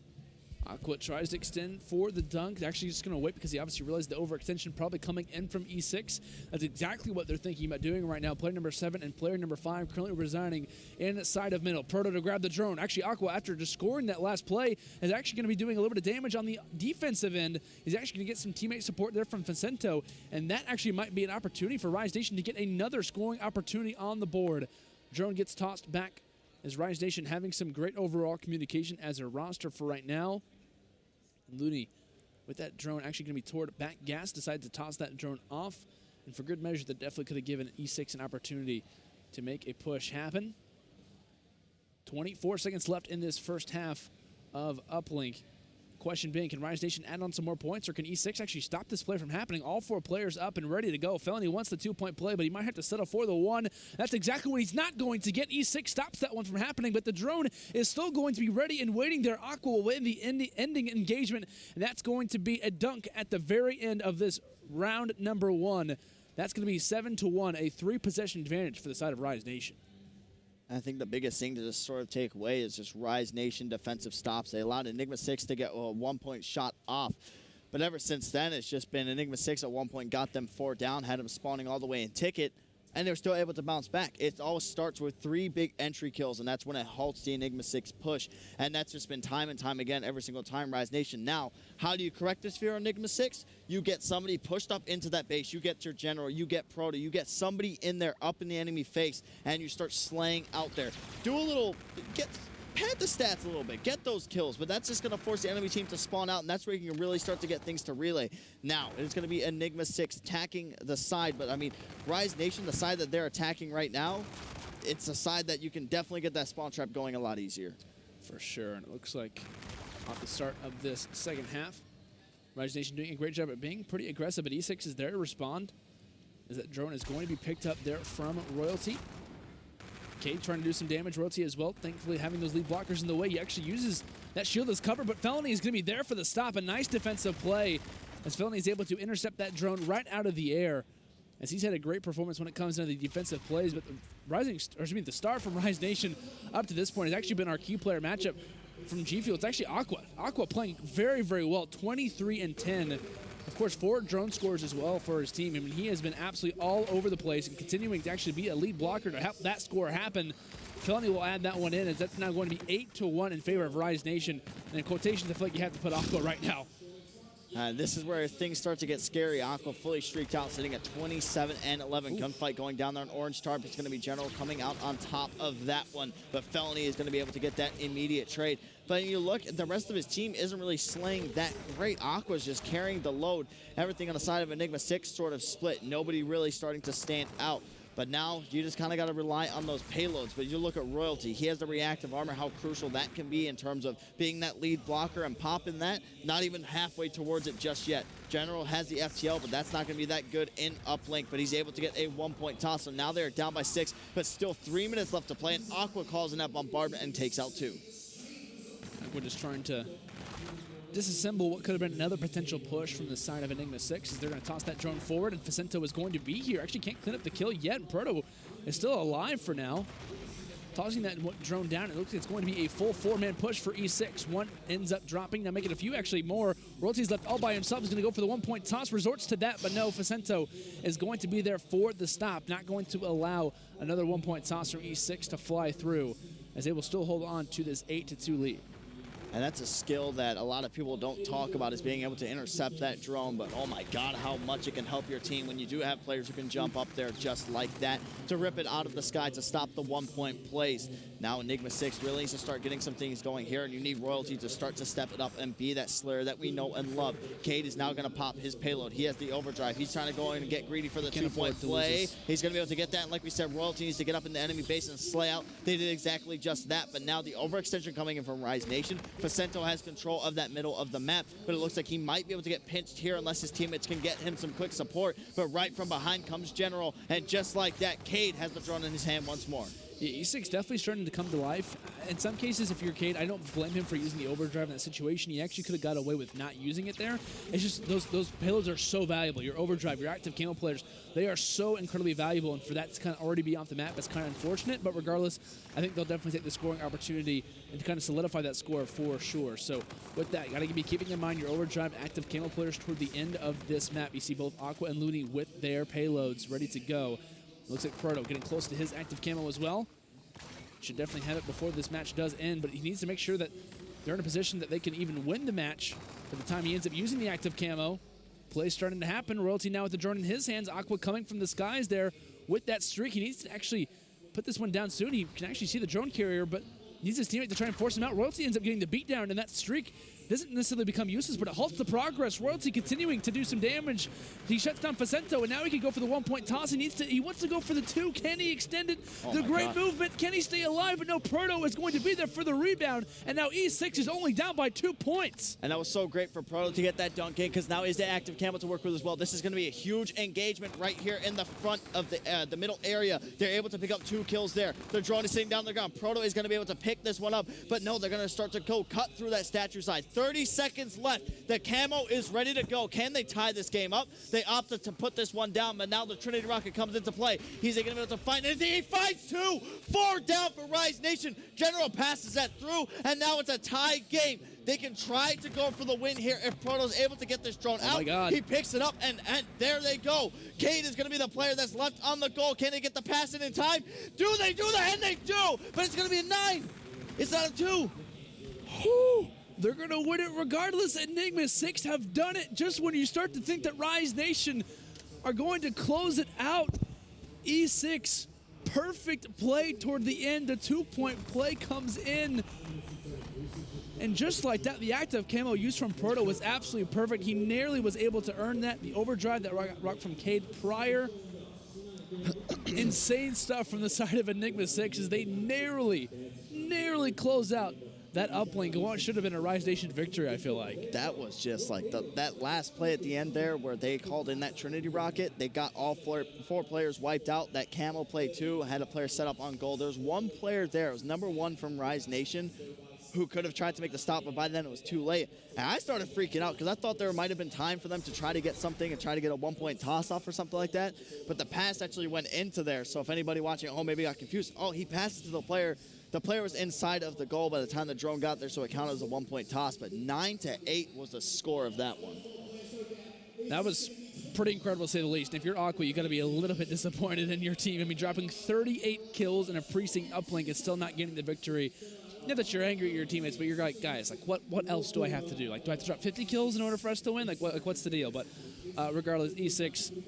Aqua tries to extend for the dunk. Actually just going to wait because he obviously realized the overextension probably coming in from E6. That's exactly what they're thinking about doing right now. Player number 7 and player number 5 currently resigning inside of middle. Proto to grab the drone. Actually, Aqua, after just scoring that last play, is actually going to be doing a little bit of damage on the defensive end. He's actually going to get some teammate support there from Facento, and that actually might be an opportunity for Rise Nation to get another scoring opportunity on the board. Drone gets tossed back as Rise Nation having some great overall communication as a roster for right now. Looney, with that drone actually going to be toward back gas, decides to toss that drone off. And for good measure, that definitely could have given E6 an opportunity to make a push happen. 24 seconds left in this first half of Uplink. Question being, can Rise Nation add on some more points, or can E6 actually stop this play from happening? All 4 players up and ready to go. Felony wants the 2-point play, but he might have to settle for the 1. That's exactly what he's not going to get. E6 stops that one from happening, but the drone is still going to be ready and waiting there. Aqua will win the ending engagement, and that's going to be a dunk at the very end of this round number 1. That's going to be 7-1, a 3-possession advantage for the side of Rise Nation. I think the biggest thing to just sort of take away is just Rise Nation defensive stops. They allowed Enigma6 to get a 1-point shot off. But ever since then, it's just been Enigma6 at one point got them 4 down, had them spawning all the way in Ticket, and they're still able to bounce back. It always starts with 3 big entry kills, and that's when it halts the Enigma6 push. And that's just been time and time again, every single time, Rise Nation. Now, how do you correct this fear on Enigma6? You get somebody pushed up into that base. You get your General, you get Proto, you get somebody in there up in the enemy face, and you start slaying out there. Do a little, pad the stats a little bit, get those kills, but that's just going to force the enemy team to spawn out, and that's where you can really start to get things to relay. Now, it's going to be Enigma6 attacking the side, but I mean, Rise Nation, the side that they're attacking right now, it's a side that you can definitely get that spawn trap going a lot easier. For sure, and it looks like off the start of this second half, Rise Nation doing a great job at being pretty aggressive, but E6 is there to respond, as that drone is going to be picked up there from Royalty. Cade trying to do some damage. Royalty as well, thankfully having those lead blockers in the way. He actually uses that shield as cover, but Felony is going to be there for the stop. A nice defensive play as Felony is able to intercept that drone right out of the air, as he's had a great performance when it comes to the defensive plays. But the star from Rise Nation up to this point has actually been our key player matchup. from G Fuel, it's actually Aqua. Aqua playing very, very well, 23 and 10. Of course, 4 drone scores as well for his team. I mean, he has been absolutely all over the place and continuing to actually be a lead blocker to help that score happen. Felony will add that one in, as that's now going to be 8-1 in favor of Rise Nation. And in quotations, I feel like you have to put Aqua right now. This is where things start to get scary. Aqua fully streaked out, sitting at 27 and 11. Ooh. Gunfight going down there on orange tarp. It's going to be General coming out on top of that one. But Felony is going to be able to get that immediate trade. But you look, the rest of his team isn't really slaying that great. Aqua's just carrying the load. Everything on the side of Enigma6 sort of split. Nobody really starting to stand out. But now you just kind of got to rely on those payloads. But you look at Royalty. He has the reactive armor, how crucial that can be in terms of being that lead blocker and popping that. Not even halfway towards it just yet. General has the FTL, but that's not going to be that good in uplink. But he's able to get a 1-point toss. So now they're down by 6, but still 3 minutes left to play. And Aqua calls in that bombardment and takes out 2. Aqua just trying to disassemble what could have been another potential push from the side of Enigma6 as they're going to toss that drone forward, and Facento is going to be here. Actually can't clean up the kill yet, and Proto is still alive for now. Tossing that drone down, it looks like it's going to be a full 4-man push for E6. One ends up dropping, now making a few actually more. Royalty's left all by himself. He's going to go for the 1-point toss, resorts to that, but no, Facento is going to be there for the stop, not going to allow another 1-point toss from E6 to fly through, as they will still hold on to this 8-2 lead. And that's a skill that a lot of people don't talk about, is being able to intercept that drone. But oh my God, how much it can help your team when you do have players who can jump up there just like that to rip it out of the sky to stop the 1-point plays. Now Enigma6 really needs to start getting some things going here, and you need Royalty to start to step it up and be that slayer that we know and love. Cade is now going to pop his payload. He has the overdrive. He's trying to go in and get greedy for the 2-point play. He's going to be able to get that, and like we said, Royalty needs to get up in the enemy base and slay out. They did exactly just that, but now the overextension coming in from Rise Nation. Facento has control of that middle of the map, but it looks like he might be able to get pinched here unless his teammates can get him some quick support. But right from behind comes General, and just like that, Cade has the drone in his hand once more. Yeah, E6 definitely starting to come to life. In some cases, if you're Cade, I don't blame him for using the overdrive in that situation. He actually could have got away with not using it there. It's just those payloads are so valuable. Your overdrive, your active camo players, they are so incredibly valuable, and for that to kind of already be off the map, it's kind of unfortunate. But regardless, I think they'll definitely take the scoring opportunity and kind of solidify that score for sure. So with that, you got to be keeping in mind your overdrive active camo players toward the end of this map. You see both Aqua and Looney with their payloads ready to go. Looks like Proto getting close to his active camo as well. Should definitely have it before this match does end, but he needs to make sure that they're in a position that they can even win the match by the time he ends up using the active camo. Play starting to happen. Royalty now with the drone in his hands. Aqua coming from the skies there with that streak. He needs to actually put this one down soon. He can actually see the drone carrier, but needs his teammate to try and force him out. Royalty ends up getting the beatdown, and that streak doesn't necessarily become useless, but it halts the progress. Royalty continuing to do some damage. He shuts down Facento, and now he can go for the 1-point toss. He wants to go for the 2. Can he extend it? The great movement. Can he stay alive? But no, Proto is going to be there for the rebound, and now E6 is only down by 2 points. And that was so great for Proto to get that dunk in, because now is the active camo to work with as well. This is going to be a huge engagement right here in the front of the middle area. They're able to pick up 2 kills there. The drone is sitting down the ground. Proto is going to be able to pick this one up, but no, they're going to start to go cut through that statue side. 30 seconds left. The camo is ready to go. Can they tie this game up? They opted to put this one down, but now the Trinity Rocket comes into play. He's going to be able to find anything. He finds 2. 4 down for Rise Nation. General passes that through, and now it's a tie game. They can try to go for the win here if Proto's able to get this drone out. My God. He picks it up, and there they go. Cade is going to be the player that's left on the goal. Can they get the pass in time? Do they do that? And they do, but it's going to be a 9. It's not a 2. Whew. They're going to win it regardless. Enigma6 have done it just when you start to think that Rise Nation are going to close it out. E6, perfect play toward the end. The 2-point play comes in. And just like that, the active camo used from Proto was absolutely perfect. He nearly was able to earn that. The overdrive that rocked from Cade prior. Insane stuff from the side of Enigma6 as they narrowly close out that uplink. What should have been a Rise Nation victory, I feel like. That was just like that last play at the end there where they called in that Trinity Rocket. They got all 4 players wiped out. That camo play too had a player set up on goal. There was one player there. It was number 1 from Rise Nation who could have tried to make the stop, but by then it was too late. And I started freaking out because I thought there might have been time for them to try to get something and try to get a 1-point toss off or something like that. But the pass actually went into there. So if anybody watching at home maybe got confused, oh, he passed it to the player the player was inside of the goal by the time the drone got there, so it counted as a 1-point toss. But 9-8 was the score of that one. That was pretty incredible, to say the least. If you're Aqua, you got to be a little bit disappointed in your team. I mean, dropping 38 kills in a Precinct uplink and still not getting the victory. Not that you're angry at your teammates, but you're like, guys, like, what else do I have to do? Like, do I have to drop 50 kills in order for us to win? Like, what's the deal? But regardless, E6,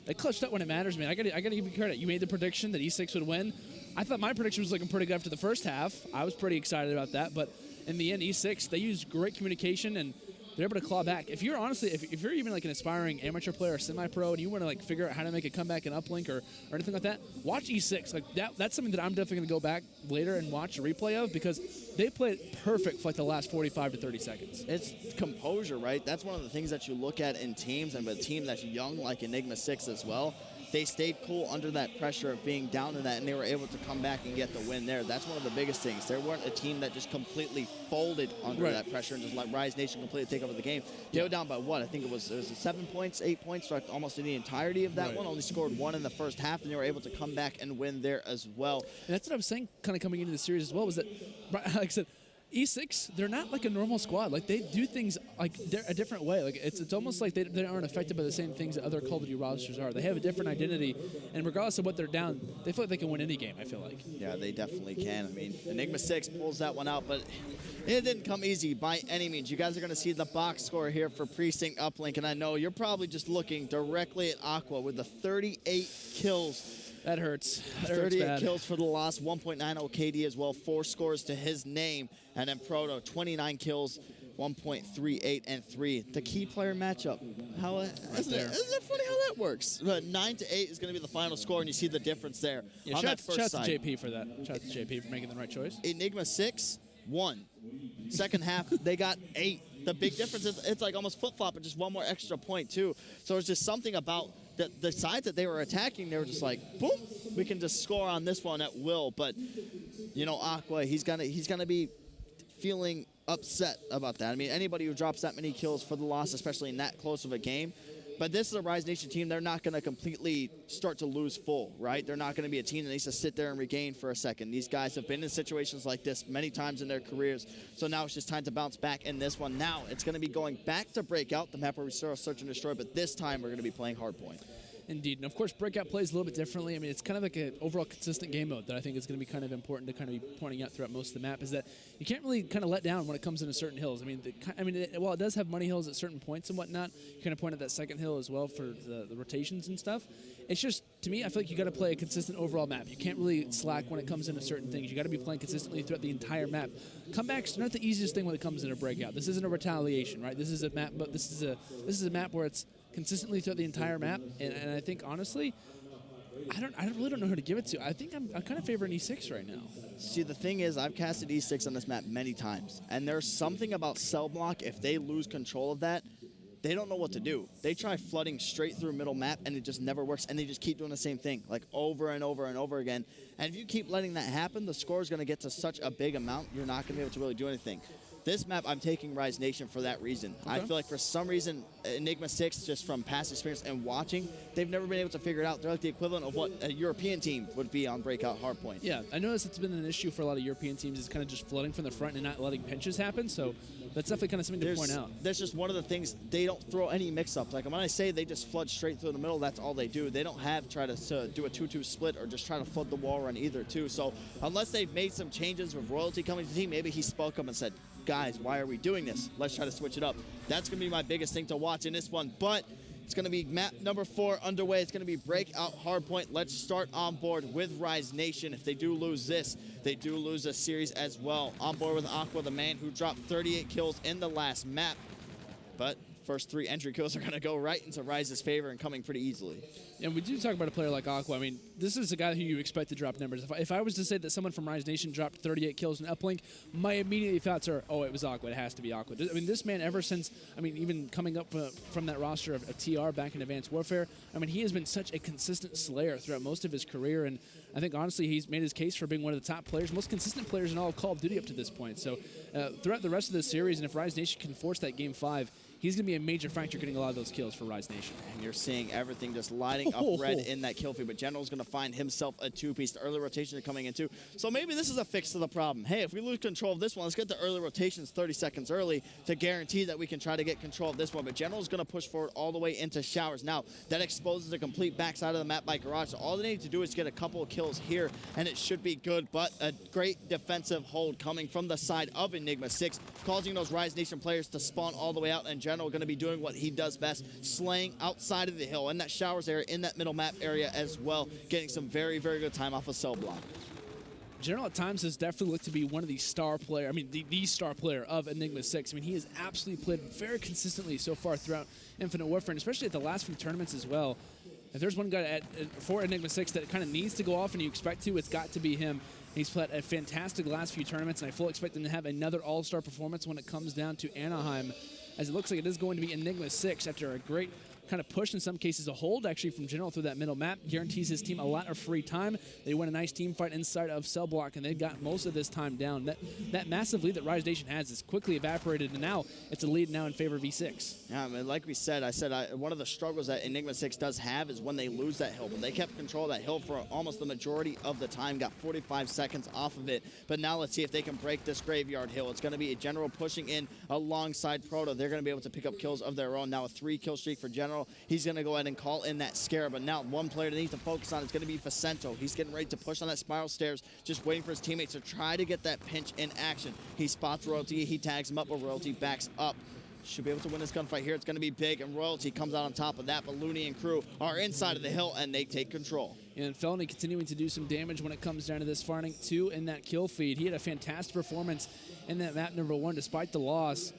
they clutched up when it matters, man. I got to give you credit. You made the prediction that E6 would win. I thought my prediction was looking pretty good after the first half. I was pretty excited about that. But in the end, E6, they used great communication, and they're able to claw back. If you're honestly, if you're even like an aspiring amateur player or semi-pro and you want to like figure out how to make a comeback in uplink or anything like that, watch E6. Like that's something that I'm definitely going to go back later and watch a replay of, because they played perfect for like the last 45 to 30 seconds. It's composure, right? That's one of the things that you look at in teams, and a team that's young like Enigma6 as well. They stayed cool under that pressure of being down in that, and they were able to come back and get the win there. That's one of the biggest things. There weren't a team that just completely folded under that pressure and just let Rise Nation completely take over the game. They were down by what? I think it was 7 points, 8 points, so almost in the entirety of that one. Only scored 1 in the first half, and they were able to come back and win there as well. And that's what I was saying kind of coming into the series as well, was that, like I said, E6, they're not like a normal squad. Like, they do things like a different way. Like, it's almost like they aren't affected by the same things that other Call of Duty rosters are. They have a different identity, and regardless of what they're down, they feel like they can win any game, I feel like. Yeah, they definitely can. I mean, Enigma6 pulls that one out, but it didn't come easy by any means. You guys are going to see the box score here for Precinct Uplink, and I know you're probably just looking directly at Aqua with the 38 kills. That hurts. That 38 hurts kills for the loss, 1.90 KD as well, 4 scores to his name. And then Proto, 29 kills, 1.38 and 3. The key player matchup. Isn't it funny how that works? 9-8 is going to be the final score, and you see the difference there. Yeah, shout out to JP for that. Shout out to JP for making the right choice. Enigma6 won. Second half, they got 8. The big difference is it's like almost flip-flop, and just one more extra point, too. So it's just something about the sides that they were attacking. They were just like, boom, we can just score on this one at will. But, you know, Aqua, he's gonna be feeling upset about that. I mean, anybody who drops that many kills for the loss, especially in that close of a game. But this is a Rise Nation team. They're not going to completely start to lose full, right? They're not going to be a team that needs to sit there and regain for a second. These guys have been in situations like this many times in their careers. So now it's just time to bounce back in this one. Now it's going to be going back to Breakout, the map where we saw Search and Destroy, but this time we're going to be playing Hardpoint. Indeed. And, of course, Breakout plays a little bit differently. I mean, it's kind of like an overall consistent game mode that I think is going to be kind of important to kind of be pointing out throughout most of the map, is that you can't really kind of let down when it comes into certain hills. I mean, while it does have money hills at certain points and whatnot, you kind of point at that second hill as well for the rotations and stuff. It's just, to me, I feel like you got to play a consistent overall map. You can't really slack when it comes into certain things. You got to be playing consistently throughout the entire map. Comebacks are not the easiest thing when it comes into Breakout. This isn't a retaliation, right? This is a map, but this is a map where it's consistently throughout the entire map, and I think honestly, I really don't know who to give it to. I think I'm kind of favoring E6 right now. See, the thing is, I've casted E6 on this map many times, and there's something about cell block. If they lose control of that, they don't know what to do. They try flooding straight through middle map, and it just never works, and they just keep doing the same thing, like over and over and over again. And if you keep letting that happen, the score is going to get to such a big amount, you're not going to be able to really do anything. This map, I'm taking Rise Nation for that reason. Okay. I feel like for some reason, Enigma6, just from past experience and watching, they've never been able to figure it out. They're like the equivalent of what a European team would be on Breakout Hardpoint. Yeah, I noticed it's been an issue for a lot of European teams, is kind of just flooding from the front and not letting pinches happen. So that's definitely kind of something to point out. That's just one of the things. They don't throw any mix-ups. Like when I say they just flood straight through the middle, that's all they do. They don't try to do a 2-2 split or just try to flood the wall run either, too. So unless they've made some changes with Royalty coming to the team, maybe he spoke up and said, guys, why are we doing this? Let's try to switch it up. That's going to be my biggest thing to watch in this one. But it's going to be map number 4 underway. It's going to be Breakout Hardpoint. Let's start on board with Rise Nation. If they do lose this, they do lose a series as well. On board with Aqua, the man who dropped 38 kills in the last map. But first 3 entry kills are going to go right into Rise's favor and coming pretty easily. And we do talk about a player like Aqua. I mean, this is a guy who you expect to drop numbers. If I was to say that someone from Rise Nation dropped 38 kills in Uplink, my immediate thoughts are, oh, it was Aqua. It has to be Aqua. I mean, this man, ever since, even coming up from that roster of TR back in Advanced Warfare, he has been such a consistent slayer throughout most of his career. And I think, honestly, he's made his case for being one of the top players, most consistent players in all of Call of Duty up to this point. So throughout the rest of this series, and if Rise Nation can force that Game 5, he's going to be a major factor getting a lot of those kills for Rise Nation. And you're seeing everything just lighting up red in that kill feed, but General's going to find himself a two-piece. The early rotations are coming in too. So maybe this is a fix to the problem. Hey, if we lose control of this one, let's get the early rotations 30 seconds early to guarantee that we can try to get control of this one. But General's going to push forward all the way into Showers. Now, that exposes the complete backside of the map by Garage. So all they need to do is get a couple of kills here, and it should be good. But a great defensive hold coming from the side of Enigma6, causing those Rise Nation players to spawn all the way out, and General going to be doing what he does best, slaying outside of the hill in that Showers area, in that middle map area as well, getting some very, very good time off of cell block. General at times has definitely looked to be one of the star player, the star player of Enigma6. I mean, he has absolutely played very consistently so far throughout Infinite Warfare, and especially at the last few tournaments as well. If there's one guy for Enigma6 that kind of needs to go off and you expect to, it's got to be him. He's played a fantastic last few tournaments, and I fully expect him to have another all-star performance when it comes down to Anaheim, as it looks like it is going to be Enigma6 after a great kind of push, in some cases a hold actually from General through that middle map. Guarantees his team a lot of free time. They win a nice team fight inside of cell block, and they've got most of this time down. That massive lead that Rise Nation has is quickly evaporated, and now it's a lead now in favor of E6. Yeah, I mean, like we said, one of the struggles that Enigma6 does have is when they lose that hill. But they kept control of that hill for almost the majority of the time, got 45 seconds off of it. But now let's see if they can break this graveyard hill. It's going to be a General pushing in alongside Proto. They're going to be able to pick up kills of their own. Now a 3-kill streak for General. He's going to go ahead and call in that scare. But now one player that needs to focus on is going to be Facento. He's getting ready to push on that spiral stairs, just waiting for his teammates to try to get that pinch in action. He spots Royalty. He tags him up, but Royalty backs up. Should be able to win this gunfight here. It's going to be big, and Royalty comes out on top of that, but Looney and crew are inside of the hill, and they take control. And Felony continuing to do some damage when it comes down to this Farning 2 in that kill feed. He had a fantastic performance in that map number 1 despite the loss.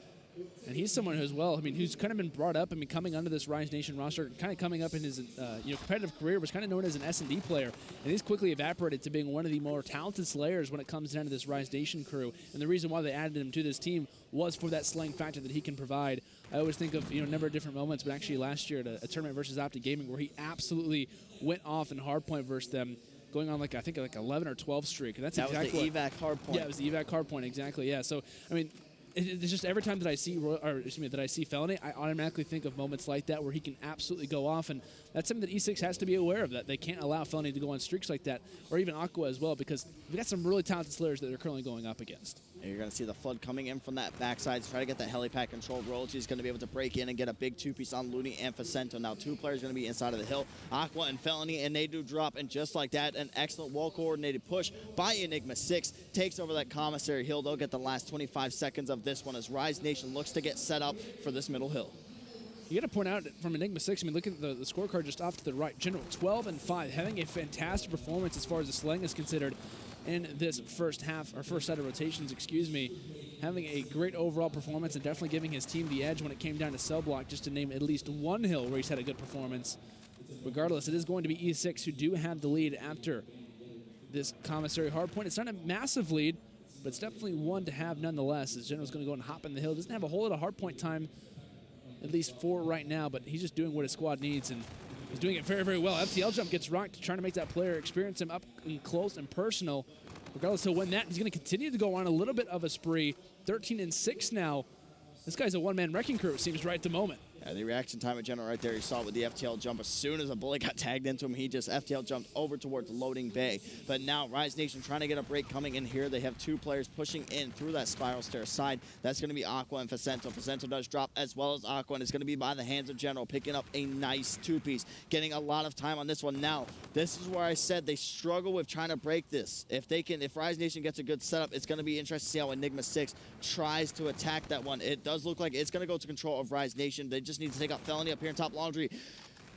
And he's someone who's who's kind of been brought up, coming under this Rise Nation roster, kind of coming up in his competitive career, was kind of known as an S&D player, and he's quickly evaporated to being one of the more talented slayers when it comes down to this Rise Nation crew. And the reason why they added him to this team was for that slaying factor that he can provide. I always think of a number of different moments, but actually last year at a tournament versus Optic Gaming where he absolutely went off in hardpoint versus them, going on like 11 or 12 streak. And that's exactly was the evac hardpoint. Yeah, it was the evac hardpoint, exactly. Yeah, so it's just every time that I see Felony, I automatically think of moments like that where he can absolutely go off, and that's something that E6 has to be aware of, that they can't allow Felony to go on streaks like that, or even Aqua as well, because we've got some really talented slayers that they're currently going up against. And you're going to see the flood coming in from that backside to try to get that helipad controlled. Royalty is going to be able to break in and get a big 2-piece on Looney and Facento. Now 2 players going to be inside of the hill, Aqua and Felony, and they do drop, and just like that, an excellent well-coordinated push by Enigma6 takes over that commissary hill. They'll get the last 25 seconds of this one as Rise Nation looks to get set up for this middle hill. You got to point out from Enigma6, look at the scorecard just off to the right. General 12-5, having a fantastic performance as far as the slaying is considered in this first set of rotations, having a great overall performance and definitely giving his team the edge when it came down to cell block, just to name at least one hill where he's had a good performance. Regardless, it is going to be E6 who do have the lead after this commissary hardpoint. It's not a massive lead, but it's definitely one to have nonetheless, as General's going to go and hop in the hill. Doesn't have a whole lot of hardpoint time, at least for right now, but he's just doing what his squad needs, and he's doing it very, very well. FTL jump gets rocked, trying to make that player experience him up and close and personal. Regardless, he'll win that. He's going to continue to go on a little bit of a spree. 13-6 now. This guy's a one-man wrecking crew, it seems, right at the moment. Yeah, the reaction time of General right there, you saw it with the FTL jump. As soon as a bullet got tagged into him, he just FTL jumped over towards loading bay. But now Rise Nation trying to get a break coming in here. They have 2 players pushing in through that spiral stair side. That's going to be Aqua and Facento. Facento does drop as well as Aqua, and it's going to be by the hands of General, picking up a nice 2-piece, getting a lot of time on this one. Now, this is where I said they struggle with trying to break this. If Rise Nation gets a good setup, it's going to be interesting to see how Enigma6 tries to attack that one. It does look like it's going to go to control of Rise Nation. They just need to take out Felony up here in top laundry.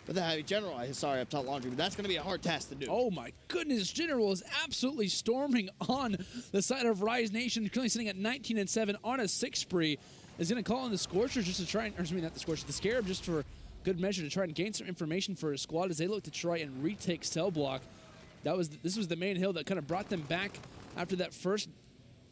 But up top laundry, but that's going to be a hard task to do. Oh my goodness, General is absolutely storming on the side of Rise Nation, currently sitting at 19-7 on a 6 spree. Is going to call in the Scorchers just to try and, the Scarab just for good measure to try and gain some information for his squad as they look to try and retake cell block. This was the main hill that kind of brought them back after that first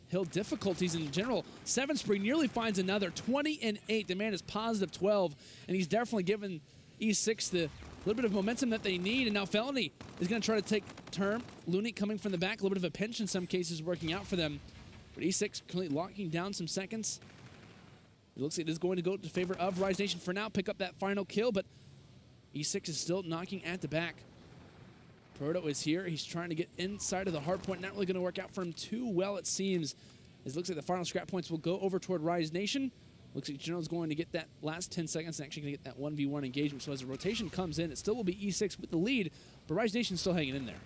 hill difficulties. In general, 7 spree nearly finds another 20-8. The man is positive 12, and he's definitely given E6 the little bit of momentum that they need. And now Felony is going to try to take turn. Looney coming from the back, a little bit of a pinch in some cases working out for them. But E6 currently locking down some seconds. It looks like it is going to go to favor of Rise Nation for now, pick up that final kill, but E6 is still knocking at the back. Proto is here. He's trying to get inside of the hard point. Not really going to work out for him too well, it seems. It looks like the final scrap points will go over toward Rise Nation. Looks like General's going to get that last 10 seconds and actually going to get that 1v1 engagement. So as the rotation comes in, it still will be E6 with the lead, but Rise Nation's still hanging in there.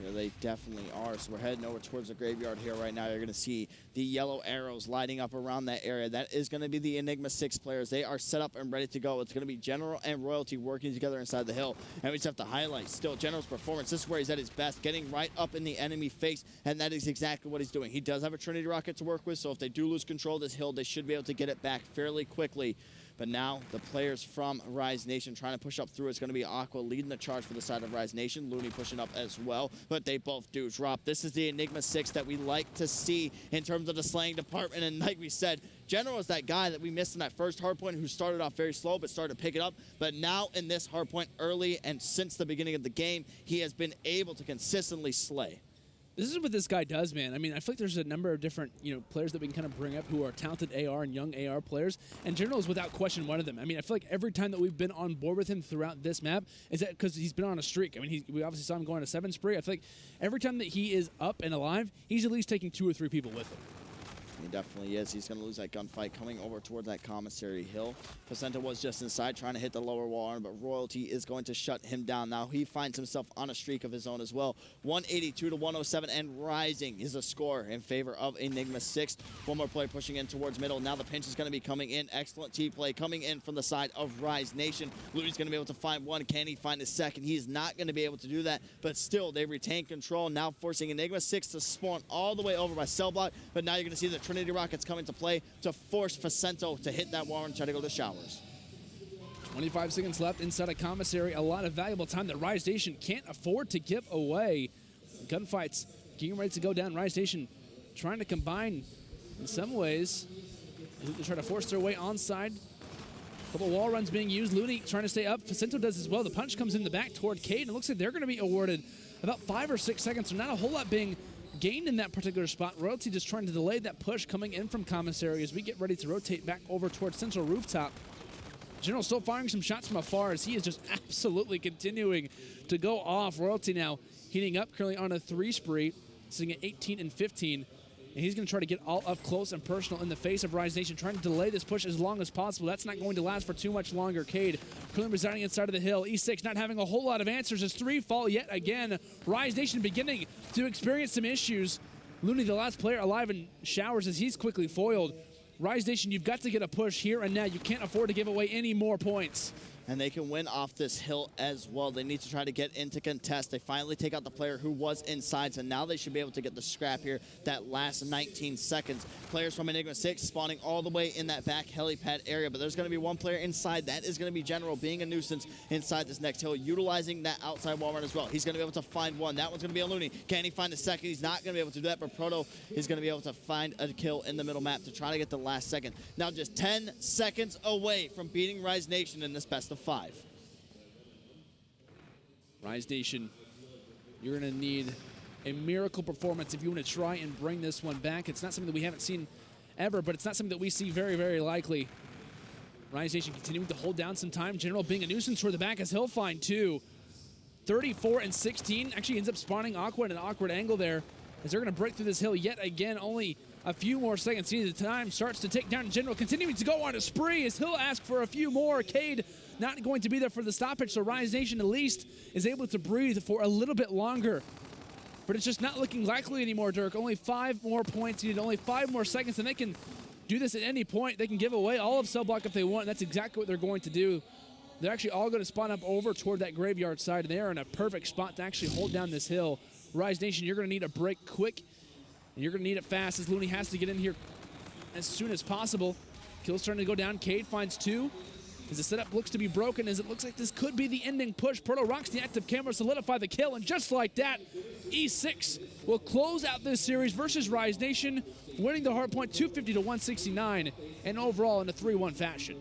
Yeah, they definitely are. So we're heading over towards the graveyard here right now. You're going to see the yellow arrows lighting up around that area. That is going to be the Enigma6 players. They are set up and ready to go. It's going to be General and Royalty working together inside the hill. And we just have to highlight still General's performance. This is where he's at his best, getting right up in the enemy face, and that is exactly what he's doing. He does have a Trinity Rocket to work with, so if they do lose control of this hill, they should be able to get it back fairly quickly. But now the players from Rise Nation trying to push up through. It's going to be Aqua leading the charge for the side of Rise Nation. Looney pushing up as well, but they both do drop. This is the Enigma6 that we like to see in terms of the slaying department. And like we said, General is that guy that we missed in that first hardpoint who started off very slow but started to pick it up. But now in this hardpoint early and since the beginning of the game, he has been able to consistently slay. This is what this guy does, man. I mean, I feel like there's a number of different, players that we can kind of bring up who are talented AR and young AR players, and General is without question one of them. I mean, I feel like every time that we've been on board with him throughout this map is that because he's been on a streak. I mean, we obviously saw him go on a 7 spree. I feel like every time that he is up and alive, he's at least taking 2 or 3 people with him. He definitely is. He's going to lose that gunfight coming over toward that commissary hill. Placenta was just inside trying to hit the lower wall arm, but Royalty is going to shut him down. Now he finds himself on a streak of his own as well. 182 to 107 and rising is a score in favor of Enigma6. One more play pushing in towards middle. Now the pinch is going to be coming in. Excellent T-play coming in from the side of Rise Nation. Looney's going to be able to find one. Can he find a second? He is not going to be able to do that, but still they retain control, now forcing Enigma6 to spawn all the way over by cell block. But now you're going to see the Trinity Rockets come into play to force Facento to hit that wall and try to go to showers. 25 seconds left inside a commissary. A lot of valuable time that Rise Nation can't afford to give away. Gunfights getting ready to go down. Rise Nation trying to combine in some ways. They try to force their way onside. A couple wall runs being used. Looney trying to stay up. Facento does as well. The punch comes in the back toward Cade, and it looks like they're going to be awarded about 5 or 6 seconds. So not a whole lot being gained in that particular spot. Royalty just trying to delay that push coming in from commissary as we get ready to rotate back over towards central rooftop. General still firing some shots from afar as he is just absolutely continuing to go off. Royalty now heating up, currently on a 3 spree, sitting at 18 and 15. And he's going to try to get all up close and personal in the face of Rise Nation, trying to delay this push as long as possible. That's not going to last for too much longer. Cade currently residing inside of the hill. E6 not having a whole lot of answers as 3 fall yet again. Rise Nation beginning to experience some issues. Looney, the last player alive in showers as he's quickly foiled. Rise Nation, you've got to get a push here and now. You can't afford to give away any more points. And they can win off this hill as well. They need to try to get into contest. They finally take out the player who was inside, so now they should be able to get the scrap here that last 19 seconds. Players from Enigma6 spawning all the way in that back helipad area, but there's going to be one player inside. That is going to be General being a nuisance inside this next hill, utilizing that outside wall run as well. He's going to be able to find one. That one's going to be a Looney. Can he find a second? He's not going to be able to do that, but Proto is going to be able to find a kill in the middle map to try to get the last second. Now just 10 seconds away from beating Rise Nation in this best of 5. Rise Nation, you're going to need a miracle performance if you want to try and bring this one back. It's not something that we haven't seen ever, but it's not something that we see very, very likely. Rise Nation continuing to hold down some time. General being a nuisance for the back as he'll find 2. 34 and 16. Actually ends up spawning Aqua at an awkward angle there as they're going to break through this hill yet again. Only a few more seconds. See, the time starts to tick down. General continuing to go on a spree as he'll ask for a few more. Cade not going to be there for the stoppage, so Rise Nation at least is able to breathe for a little bit longer. But it's just not looking likely anymore, Dirk. Only 5 more points needed, only 5 more seconds, and they can do this at any point. They can give away all of cell block if they want, and that's exactly what they're going to do. They're actually all going to spawn up over toward that graveyard side, and they are in a perfect spot to actually hold down this hill. Rise Nation, you're going to need a break quick, and you're going to need it fast as Looney has to get in here as soon as possible. Kill's starting to go down. Cade finds 2. As the setup looks to be broken, as it looks like this could be the ending push. Proto rocks the active camera, solidify the kill, and just like that, E6 will close out this series versus Rise Nation, winning the hardpoint 250 to 169, and overall in a 3-1 fashion.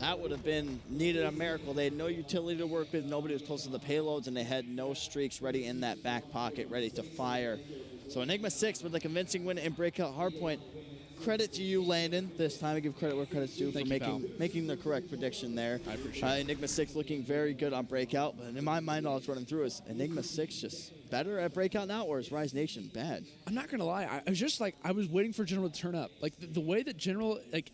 That would have been needed a miracle. They had no utility to work with. Nobody was close to the payloads, and they had no streaks ready in that back pocket, ready to fire. So Enigma6 with a convincing win in Breakout hardpoint. credit to you, Landon. This time I give credit where credit's due for making the correct prediction there. I appreciate it. Enigma6 looking very good on Breakout, but in my mind, all it's running through is Enigma6 just better at Breakout now, or is Rise Nation bad? I'm not going to lie. I was just like, I was waiting for General to turn up. Like, the way that General, like,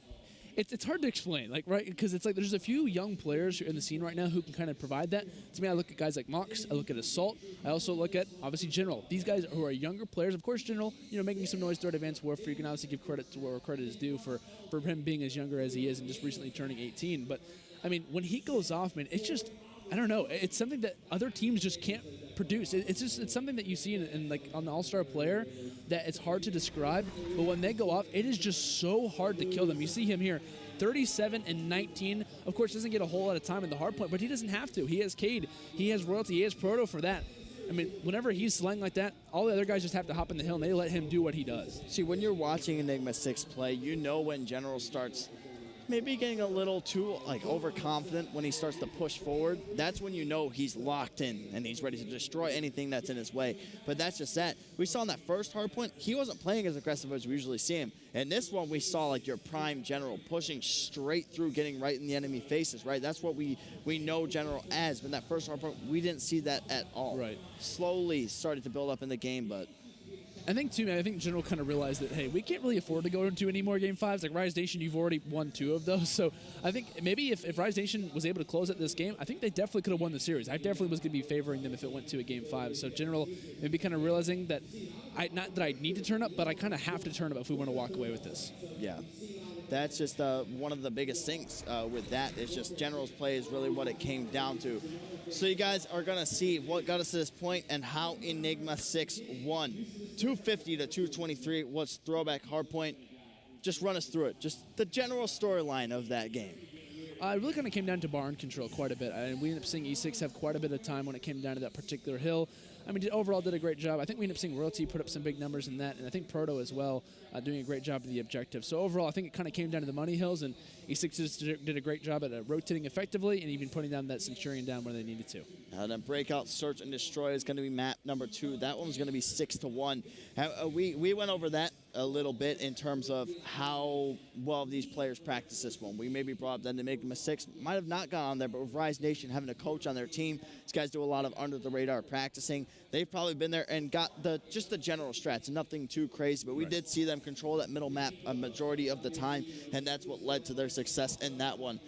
it's hard to explain, like, right? Because it's like there's a few young players in the scene right now who can kind of provide that. To me, I look at guys like Mox, I look at Assault, I also look at, obviously, General. These guys who are younger players, of course, General, making some noise throughout Advanced Warfare. You can obviously give credit to where credit is due for him being as younger as he is and just recently turning 18. But, I mean, when he goes off, man, it's just, I don't know. It's something that other teams just can't produce. It's something that you see in like on the All-Star player that it's hard to describe. But when they go off, it is just so hard to kill them. You see him here, 37 and 19. Of course, doesn't get a whole lot of time in the hardpoint, but he doesn't have to. He has Cade, he has Royalty, he has Proto for that. I mean, whenever he's slaying like that, all the other guys just have to hop in the hill and they let him do what he does. See, when you're watching Enigma6 play, you know when General starts maybe getting a little too overconfident when he starts to push forward. That's when you know he's locked in and he's ready to destroy anything that's in his way. But that's just that. We saw in that first hardpoint, he wasn't playing as aggressive as we usually see him. And this one, we saw like your prime General pushing straight through, getting right in the enemy faces, right? That's what we know General as. But in that first hardpoint, we didn't see that at all. Right. Slowly started to build up in the game, but I think, too, man, I think General kind of realized that, hey, we can't really afford to go into any more Game 5s. Like, Rise Nation, you've already won 2 of those. So I think maybe if Rise Nation was able to close out this game, I think they definitely could have won the series. I definitely was going to be favoring them if it went to a Game 5. So General maybe kind of realizing that, not that I need to turn up, but I kind of have to turn up if we want to walk away with this. Yeah. That's just one of the biggest things with that. It's just General's play is really what it came down to. So you guys are going to see what got us to this point and how Enigma6 won. 250 to 223 was Throwback hardpoint. Just run us through it. Just the general storyline of that game. It really kind of came down to barn control quite a bit. We ended up seeing E6 have quite a bit of time when it came down to that particular hill. I mean, overall did a great job. I think we ended up seeing Royalty put up some big numbers in that, and I think Proto as well doing a great job of the objective. So overall, I think it kind of came down to the money hills, and E6 just did a great job at rotating effectively and even putting down that Centurion down where they needed to. Then Breakout, Search, and Destroy is going to be map number 2. That one's going to be 6-1. We went over that a little bit in terms of how well these players practice this one. We maybe brought up that Enigma6 might have not gone on there, but with Rise Nation having a coach on their team, these guys do a lot of under-the-radar practicing. They've probably been there and got just the general strats, nothing too crazy, but we did see them control that middle map a majority of the time, and that's what led to their success in that one.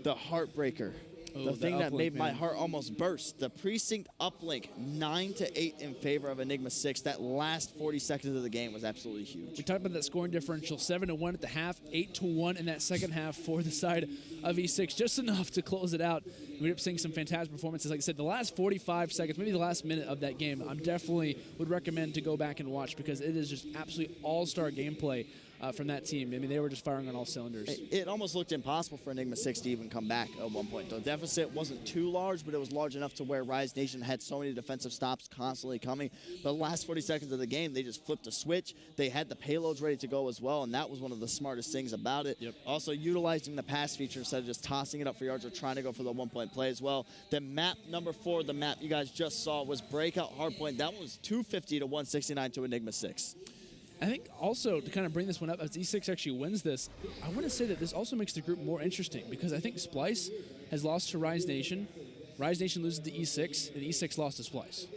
The Heartbreaker. The thing that made my heart almost burst. The Precinct uplink, 9-8 in favor of Enigma6. That last 40 seconds of the game was absolutely huge. We talked about that scoring differential, 7-1 at the half, 8-1 in that second half for the side of E6, just enough to close it out. We ended up seeing some fantastic performances. Like I said, the last 45 seconds, maybe the last minute of that game, I'm definitely would recommend to go back and watch because it is just absolutely all-star gameplay from that team. I mean, they were just firing on all cylinders. It almost looked impossible for Enigma6 to even come back at one point. The deficit wasn't too large, but it was large enough to where Rise Nation had so many defensive stops constantly coming. But the last 40 seconds of the game, they just flipped a switch. They had the payloads ready to go as well, and that was one of the smartest things about it. Yep. Also, utilizing the pass feature instead of just tossing it up for yards or trying to go for the one-point play as well. The map number 4, the map you guys just saw, was Breakout hardpoint. That one was 250 to 169 to Enigma6. I think also to kind of bring this one up, as E6 actually wins this, I want to say that this also makes the group more interesting because I think Splice has lost to Rise Nation. Rise Nation loses to E6, and E6 lost to Splice.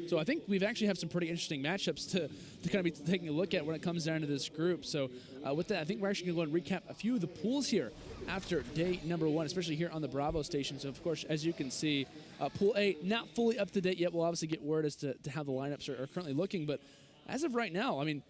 So I think we've actually have some pretty interesting matchups to kind of be taking a look at when it comes down to this group. So with that, I think we're actually going to go and recap a few of the pools here after day number 1, especially here on the Bravo station. So, of course, as you can see, Pool A not fully up to date yet. We'll obviously get word as to how the lineups are currently looking. But as of right now, I mean,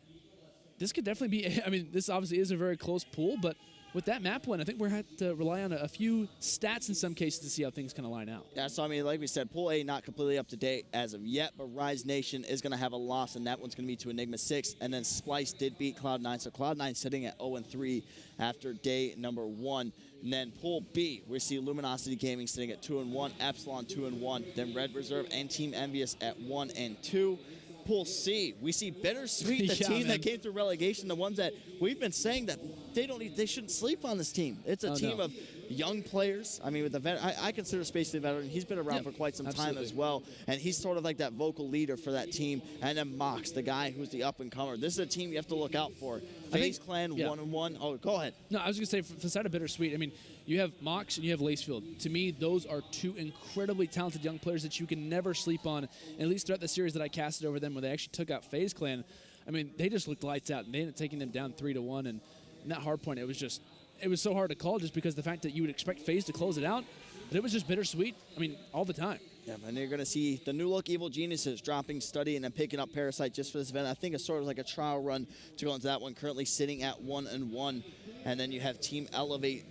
this could definitely be, I mean, this obviously is a very close pool, but with that map win, I think we're going to have to rely on a few stats in some cases to see how things kind of line out. Yeah, so I mean, like we said, Pool A not completely up to date as of yet, but Rise Nation is going to have a loss, and that one's going to be to Enigma6. And then Splice did beat Cloud9, so Cloud9 sitting at 0-3 after day number 1. And then Pool B, we see Luminosity Gaming sitting at 2-1, Epsilon 2-1, then Red Reserve and Team Envious at 1-2. Pool C, we see Bittersweet, the team that came through relegation, the ones that we've been saying that they shouldn't sleep on this team. It's a team of young players. I mean, with the I consider Spacey a veteran. He's been around for quite some time as well, and he's sort of like that vocal leader for that team. And then Mox, the guy who's the up-and-comer. This is a team you have to look out for. FaZe Clan 1-1. Oh, go ahead. No, I was going to say, for the side of Bittersweet, I mean, you have Mox and you have Lacefield. To me, those are two incredibly talented young players that you can never sleep on, and at least throughout the series that I casted over them when they actually took out FaZe Clan. I mean, they just looked lights out, and they ended up taking them down 3-1, and in that hard point, it was so hard to call just because the fact that you would expect FaZe to close it out, but it was just Bittersweet, I mean, all the time. Yeah, and you're going to see the new look Evil Geniuses dropping Study and then picking up Parasite just for this event. I think it's sort of like a trial run to go into that one, currently sitting at 1-1. And then you have Team Elevate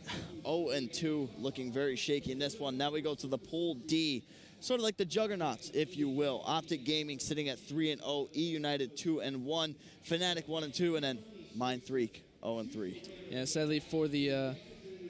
0-2, looking very shaky in this one. Now we go to the Pool D, sort of like the juggernauts, if you will. Optic Gaming sitting at 3-0, E United 2-1, Fnatic 1-2, and then Mind Freak 0-3. Yeah, sadly for the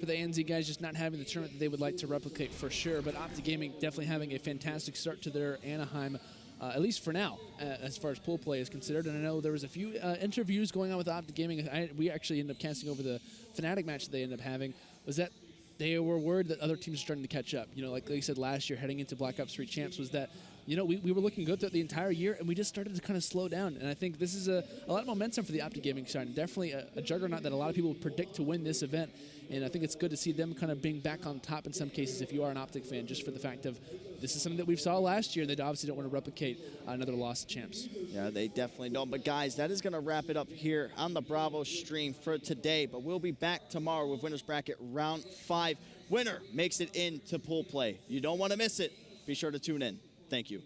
ANZ guys, just not having the tournament that they would like to replicate for sure. But Optic Gaming definitely having a fantastic start to their Anaheim, at least for now, as far as pool play is considered. And I know there was a few interviews going on with Optic Gaming. We actually ended up casting over the Fnatic match that they ended up having. Was that they were worried that other teams are starting to catch up. You know, like they said last year, heading into Black Ops 3 Champs, was that, you know, we were looking good throughout the entire year, and we just started to kind of slow down. And I think this is a lot of momentum for the Optic Gaming side, and definitely a juggernaut that a lot of people predict to win this event. And I think it's good to see them kind of being back on top in some cases if you are an Optic fan, just for the fact of this is something that we saw last year, and they obviously don't want to replicate another loss to Champs. Yeah, they definitely don't. But, guys, that is going to wrap it up here on the Bravo stream for today. But we'll be back tomorrow with Winners Bracket Round 5. Winner makes it into pool play. You don't want to miss it. Be sure to tune in. Thank you.